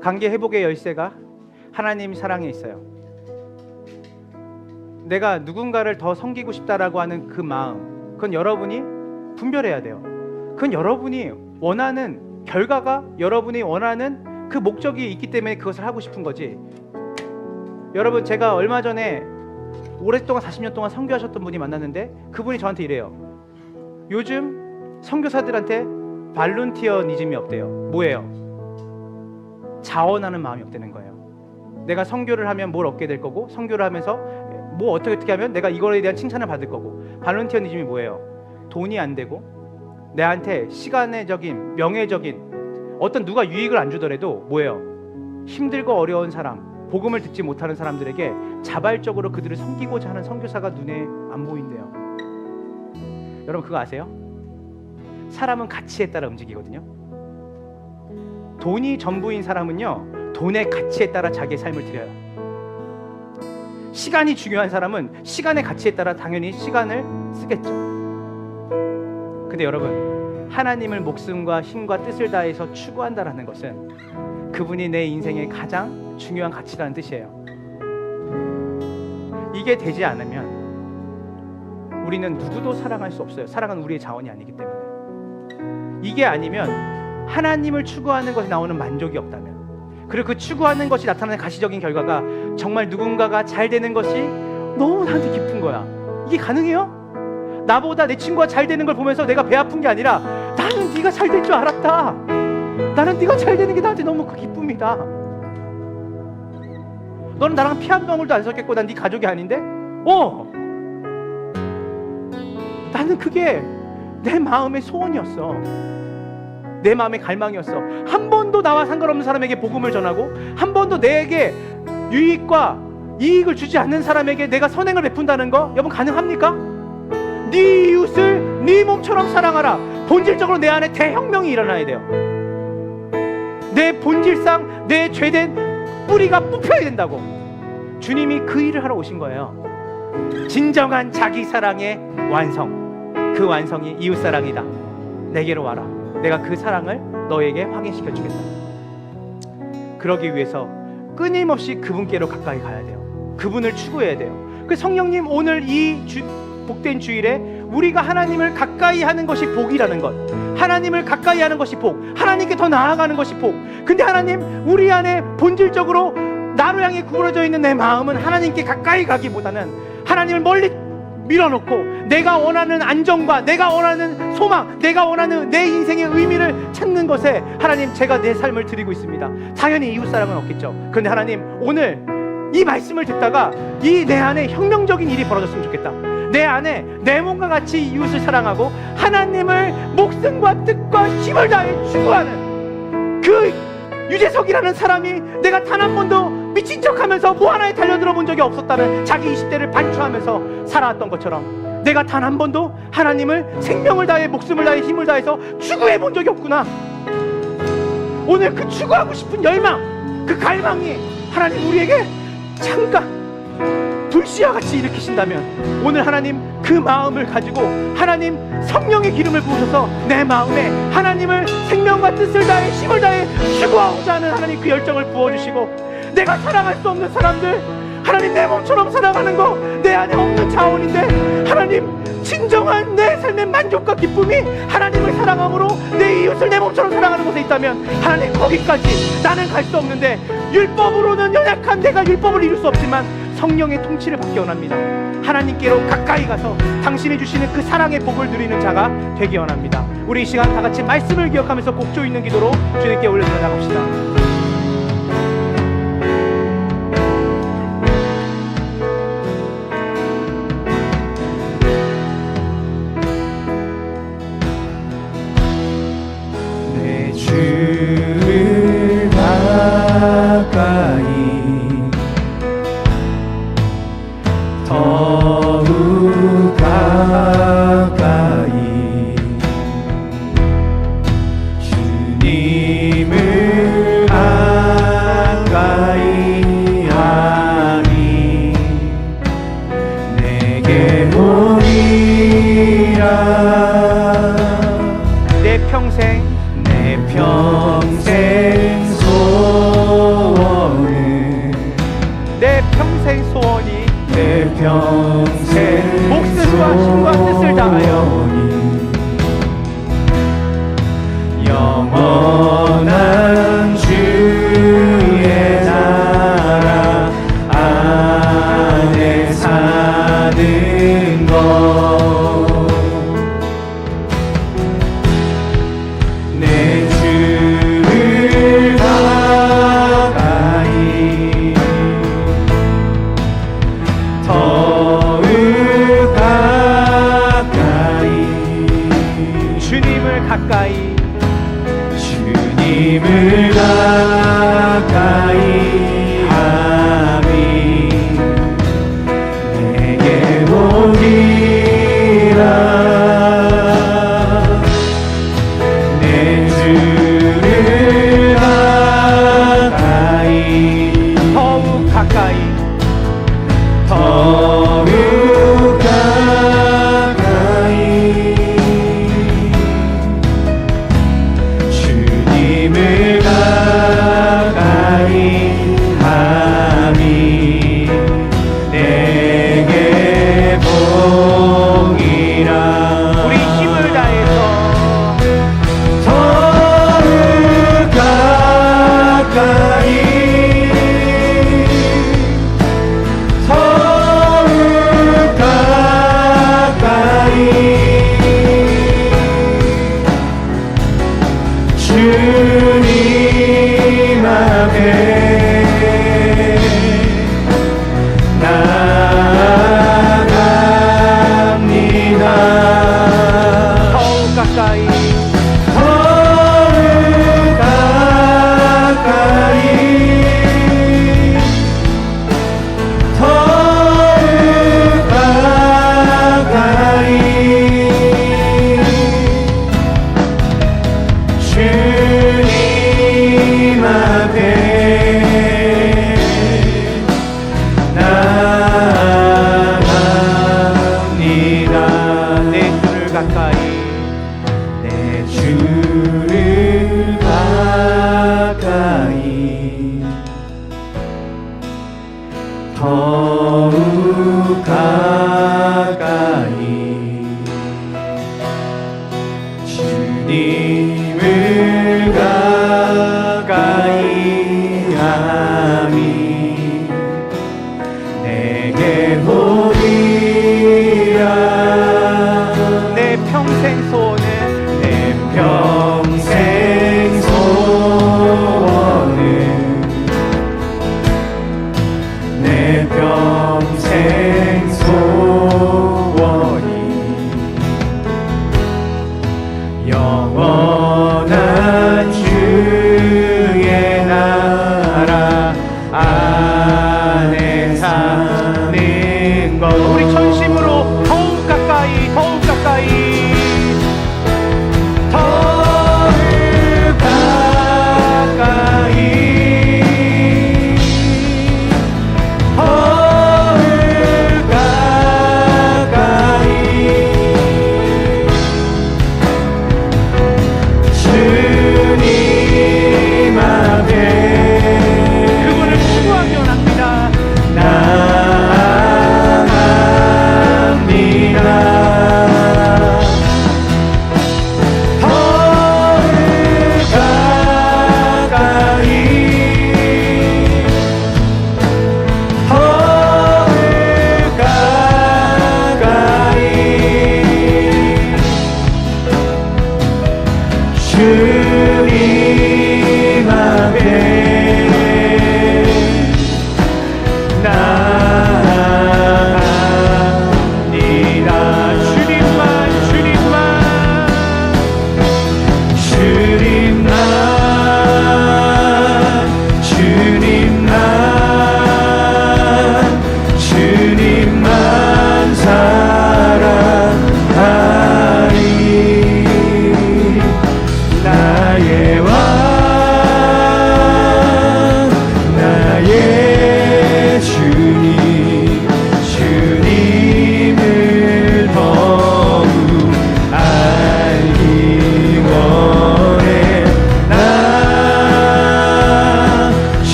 관계 회복의 열쇠가 하나님 사랑에 있어요. 내가 누군가를 더 섬기고 싶다라고 하는 그 마음, 그건 여러분이 분별해야 돼요. 그건 여러분이 원하는 결과가, 여러분이 원하는 그 목적이 있기 때문에 그것을 하고 싶은 거지. 여러분, 제가 얼마 전에 오랫동안 40년 동안 선교하셨던 분이 만났는데 그분이 저한테 이래요. 요즘 선교사들한테 발룬티어니즘이 없대요. 뭐예요? 자원하는 마음이 없다는 거예요. 내가 선교를 하면 뭘 얻게 될 거고, 선교를 하면서 뭐 어떻게 하면 내가 이거에 대한 칭찬을 받을 거고. 발룬티어니즘이 뭐예요? 돈이 안 되고 내한테 시간적인, 명예적인 어떤 누가 유익을 안 주더라도 뭐예요? 힘들고 어려운 사람, 복음을 듣지 못하는 사람들에게 자발적으로 그들을 섬기고자 하는 선교사가 눈에 안 보인대요. 여러분 그거 아세요? 사람은 가치에 따라 움직이거든요. 돈이 전부인 사람은요, 돈의 가치에 따라 자기의 삶을 드려요. 시간이 중요한 사람은 시간의 가치에 따라 당연히 시간을 쓰겠죠. 근데 여러분, 하나님을 목숨과 힘과 뜻을 다해서 추구한다라는 것은 그분이 내 인생의 가장 중요한 가치라는 뜻이에요. 이게 되지 않으면 우리는 누구도 사랑할 수 없어요. 사랑은 우리의 자원이 아니기 때문에. 이게 아니면 하나님을 추구하는 것이 나오는 만족이 없다면, 그리고 그 추구하는 것이 나타나는 가시적인 결과가 정말 누군가가 잘 되는 것이 너무 나한테 기쁜 거야. 이게 가능해요? 나보다 내 친구가 잘 되는 걸 보면서 내가 배 아픈 게 아니라 나는 네가 잘 될 줄 알았다. 나는 네가 잘 되는 게 나한테 너무 그 기쁨이다. 너는 나랑 피 한 방울도 안 섞였고 난 네 가족이 아닌데? 나는 그게 내 마음의 소원이었어. 내 마음의 갈망이었어. 한 번도 나와 상관없는 사람에게 복음을 전하고, 한 번도 내게 유익과 이익을 주지 않는 사람에게 내가 선행을 베푼다는 거, 여러분 가능합니까? 네 이웃을 네 몸처럼 사랑하라. 본질적으로 내 안에 대혁명이 일어나야 돼요. 내 본질상 내 죄된 뿌리가 뽑혀야 된다고. 주님이 그 일을 하러 오신 거예요. 진정한 자기 사랑의 완성, 그 완성이 이웃사랑이다. 내게로 와라. 내가 그 사랑을 너에게 확인시켜 주겠다. 그러기 위해서 끊임없이 그분께로 가까이 가야 돼요. 그분을 추구해야 돼요. 그 성령님, 오늘 이 복된 주일에 우리가 하나님을 가까이 하는 것이 복이라는 것, 하나님을 가까이 하는 것이 복, 하나님께 더 나아가는 것이 복. 근데 하나님, 우리 안에 본질적으로 나로 향해 구부러져 있는 내 마음은 하나님께 가까이 가기보다는 하나님을 멀리 밀어놓고 내가 원하는 안정과 내가 원하는 소망, 내가 원하는 내 인생의 의미를 찾는 것에 하나님, 제가 내 삶을 드리고 있습니다. 당연히 이웃사랑은 없겠죠. 그런데 하나님, 오늘 이 말씀을 듣다가 이 내 안에 혁명적인 일이 벌어졌으면 좋겠다. 내 안에 내 몸과 같이 이웃을 사랑하고 하나님을 목숨과 뜻과 힘을 다해 추구하는 그 유재석이라는 사람이 내가 단 한 번도 미친 척하면서 뭐 하나에 달려들어 본 적이 없었다는 자기 20대를 반추하면서 살아왔던 것처럼 내가 단 한 번도 하나님을 생명을 다해 목숨을 다해 힘을 다해서 추구해 본 적이 없구나. 오늘 그 추구하고 싶은 열망, 그 갈망이 하나님 우리에게 잠깐 불씨와같이 일으키신다면 오늘 하나님 그 마음을 가지고 하나님 성령의 기름을 부으셔서 내 마음에 하나님을 생명과 뜻을 다해 힘을 다해 추구하고자 하는 하나님 그 열정을 부어주시고, 내가 사랑할 수 없는 사람들, 하나님 내 몸처럼 사랑하는 거 내 안에 없는 자원인데 하나님 진정한 내 삶의 만족과 기쁨이 하나님을 사랑함으로 내 이웃을 내 몸처럼 사랑하는 곳에 있다면 하나님 거기까지 나는 갈 수 없는데, 율법으로는 연약한 내가 율법을 이룰 수 없지만 성령의 통치를 받기 원합니다. 하나님께로 가까이 가서 당신이 주시는 그 사랑의 복을 누리는 자가 되기 원합니다. 우리 이 시간 다 같이 말씀을 기억하면서 곡조 있는 기도로 주님께 올려드려 나갑시다. 주를 가까이 더욱 가까이 주님을 가까이 하니 내게 오리라. 내 평생 소원은 내 평생 소원이 내 평생 목숨과 힘과 뜻을 다하여 영원한 주의 나라 안에 사는 것. 내 주를 가까이 더욱 가까이 주님을 가까이 주님을 가까이 하니 내게 오리라. 내 주를 가까이 더욱 가까이 더욱 가까이 주님을 가까이 하니 내게 복이라. 우리 힘을 다해서 더욱 가까이 더욱 가까이 주님 앞에 나아갑니다. 더욱 가까이 더욱 가까이 더욱 가까이 주님 앞에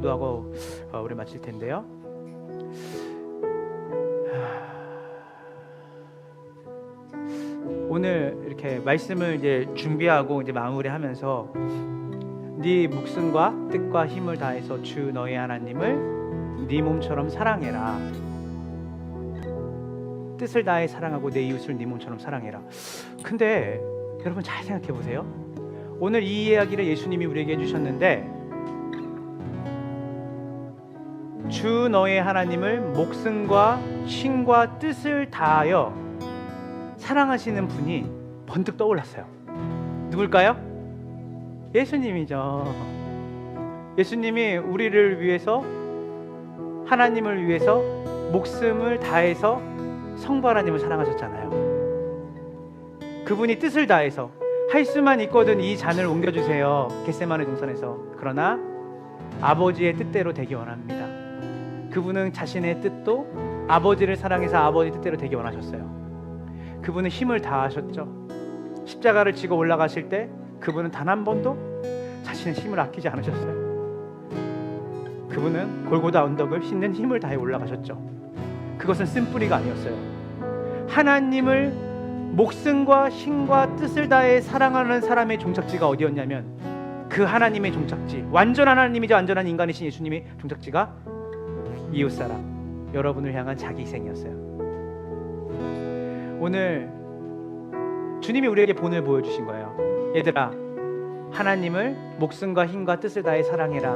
기도하고 우리 마칠 텐데요. 오늘 이렇게 말씀을 이제 준비하고 이제 마무리하면서 네 목숨과 뜻과 힘을 다해서 주 너의 하나님을 네 몸처럼 사랑해라. 뜻을 다해 사랑하고 내 이웃을 네 몸처럼 사랑해라. 근데 여러분 잘 생각해 보세요. 오늘 이 이야기를 예수님이 우리에게 해주셨는데 주 너의 하나님을 목숨과 힘과 뜻을 다하여 사랑하시는 분이 번뜩 떠올랐어요. 누굴까요? 예수님이죠. 예수님이 우리를 위해서, 하나님을 위해서 목숨을 다해서 성부 하나님을 사랑하셨잖아요. 그분이 뜻을 다해서 할 수만 있거든 이 잔을 옮겨주세요. 겟세마네 동산에서. 그러나 아버지의 뜻대로 되기 원합니다. 그분은 자신의 뜻도 아버지를 사랑해서 아버지 뜻대로 되기 원하셨어요. 그분은 힘을 다하셨죠. 십자가를 지고 올라가실 때 그분은 단 한 번도 자신의 힘을 아끼지 않으셨어요. 그분은 골고다 언덕을 씻는 힘을 다해 올라가셨죠. 그것은 쓴뿌리가 아니었어요. 하나님을 목숨과 힘과 뜻을 다해 사랑하는 사람의 종착지가 어디였냐면 그 하나님의 종착지, 완전한 하나님이자 완전한 인간이신 예수님의 종착지가 이웃사랑, 여러분을 향한 자기 희생이었어요. 오늘 주님이 우리에게 본을 보여주신 거예요. 얘들아, 하나님을 목숨과 힘과 뜻을 다해 사랑해라.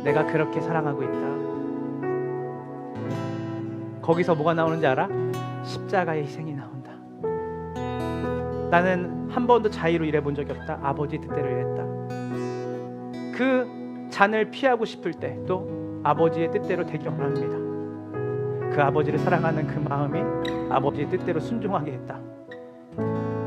내가 그렇게 사랑하고 있다. 거기서 뭐가 나오는지 알아? 십자가의 희생이 나온다. 나는 한 번도 자의로 일해본 적이 없다. 아버지 뜻대로 일했다. 그 잔을 피하고 싶을 때 또 아버지의 뜻대로 되기 원합니다. 그 아버지를 사랑하는 그 마음이 아버지의 뜻대로 순종하게 했다.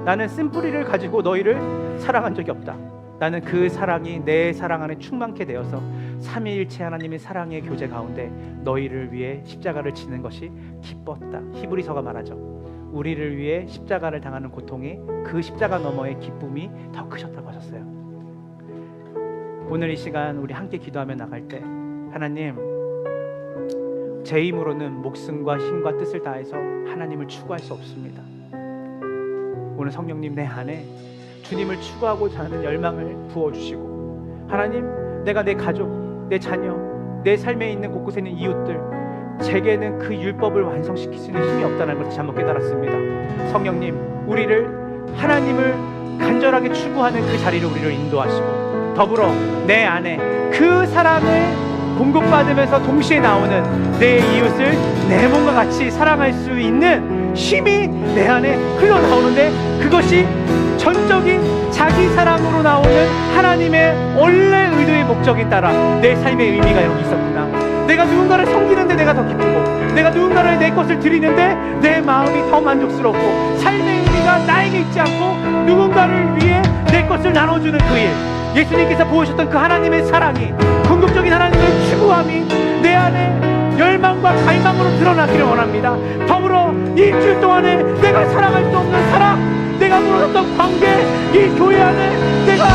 나는 쓴뿌리를 가지고 너희를 사랑한 적이 없다. 나는 그 사랑이 내 사랑 안에 충만케 되어서 삼위일체 하나님의 사랑의 교제 가운데 너희를 위해 십자가를 지는 것이 기뻤다. 히브리서가 말하죠. 우리를 위해 십자가를 당하는 고통이 그 십자가 너머의 기쁨이 더 크셨다고 하셨어요. 오늘 이 시간 우리 함께 기도하며 나갈 때 하나님, 제 힘으로는 목숨과 힘과 뜻을 다해서 하나님을 추구할 수 없습니다. 오늘 성령님 내 안에 주님을 추구하고자 하는 열망을 부어주시고, 하나님, 내가 내 가족, 내 자녀, 내 삶에 있는 곳곳에 있는 이웃들, 제게는 그 율법을 완성시킬 수 있는 힘이 없다는 것을 다시 한번 깨달았습니다. 성령님, 우리를 하나님을 간절하게 추구하는 그 자리로 우리를 인도하시고, 더불어 내 안에 그 사랑을 공급받으면서 동시에 나오는 내 이웃을 내 몸과 같이 사랑할 수 있는 힘이 내 안에 흘러나오는데, 그것이 전적인 자기 사랑으로 나오는 하나님의 원래 의도의 목적에 따라 내 삶의 의미가 여기 있었구나. 내가 누군가를 섬기는데 내가 더 기쁘고, 내가 누군가를 내 것을 드리는데 내 마음이 더 만족스럽고, 삶의 의미가 나에게 있지 않고 누군가를 위해 내 것을 나눠주는 그 일, 예수님께서 보여주셨던 그 하나님의 사랑이, 궁극적인 하나님의 추구함이 내 안에 열망과 갈망으로 드러나기를 원합니다. 더불어 이 일주일 동안에 내가 사랑할 수 없는 사랑, 내가 무너졌던 관계, 이 교회 안에 내가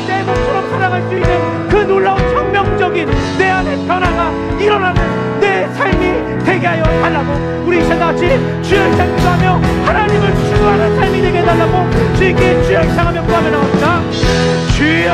내 몸처럼 사랑할 수 있는 그 놀라운 혁명적인 내 안의 변화가 일어나는 내 삶이 되게 하여 달라고, 우리 이 시간 같이 주여 기도하며 하나님을 추구하는 삶이 되게 해달라고 주님께 주여 기도하며 구하며 나옵니다. 주여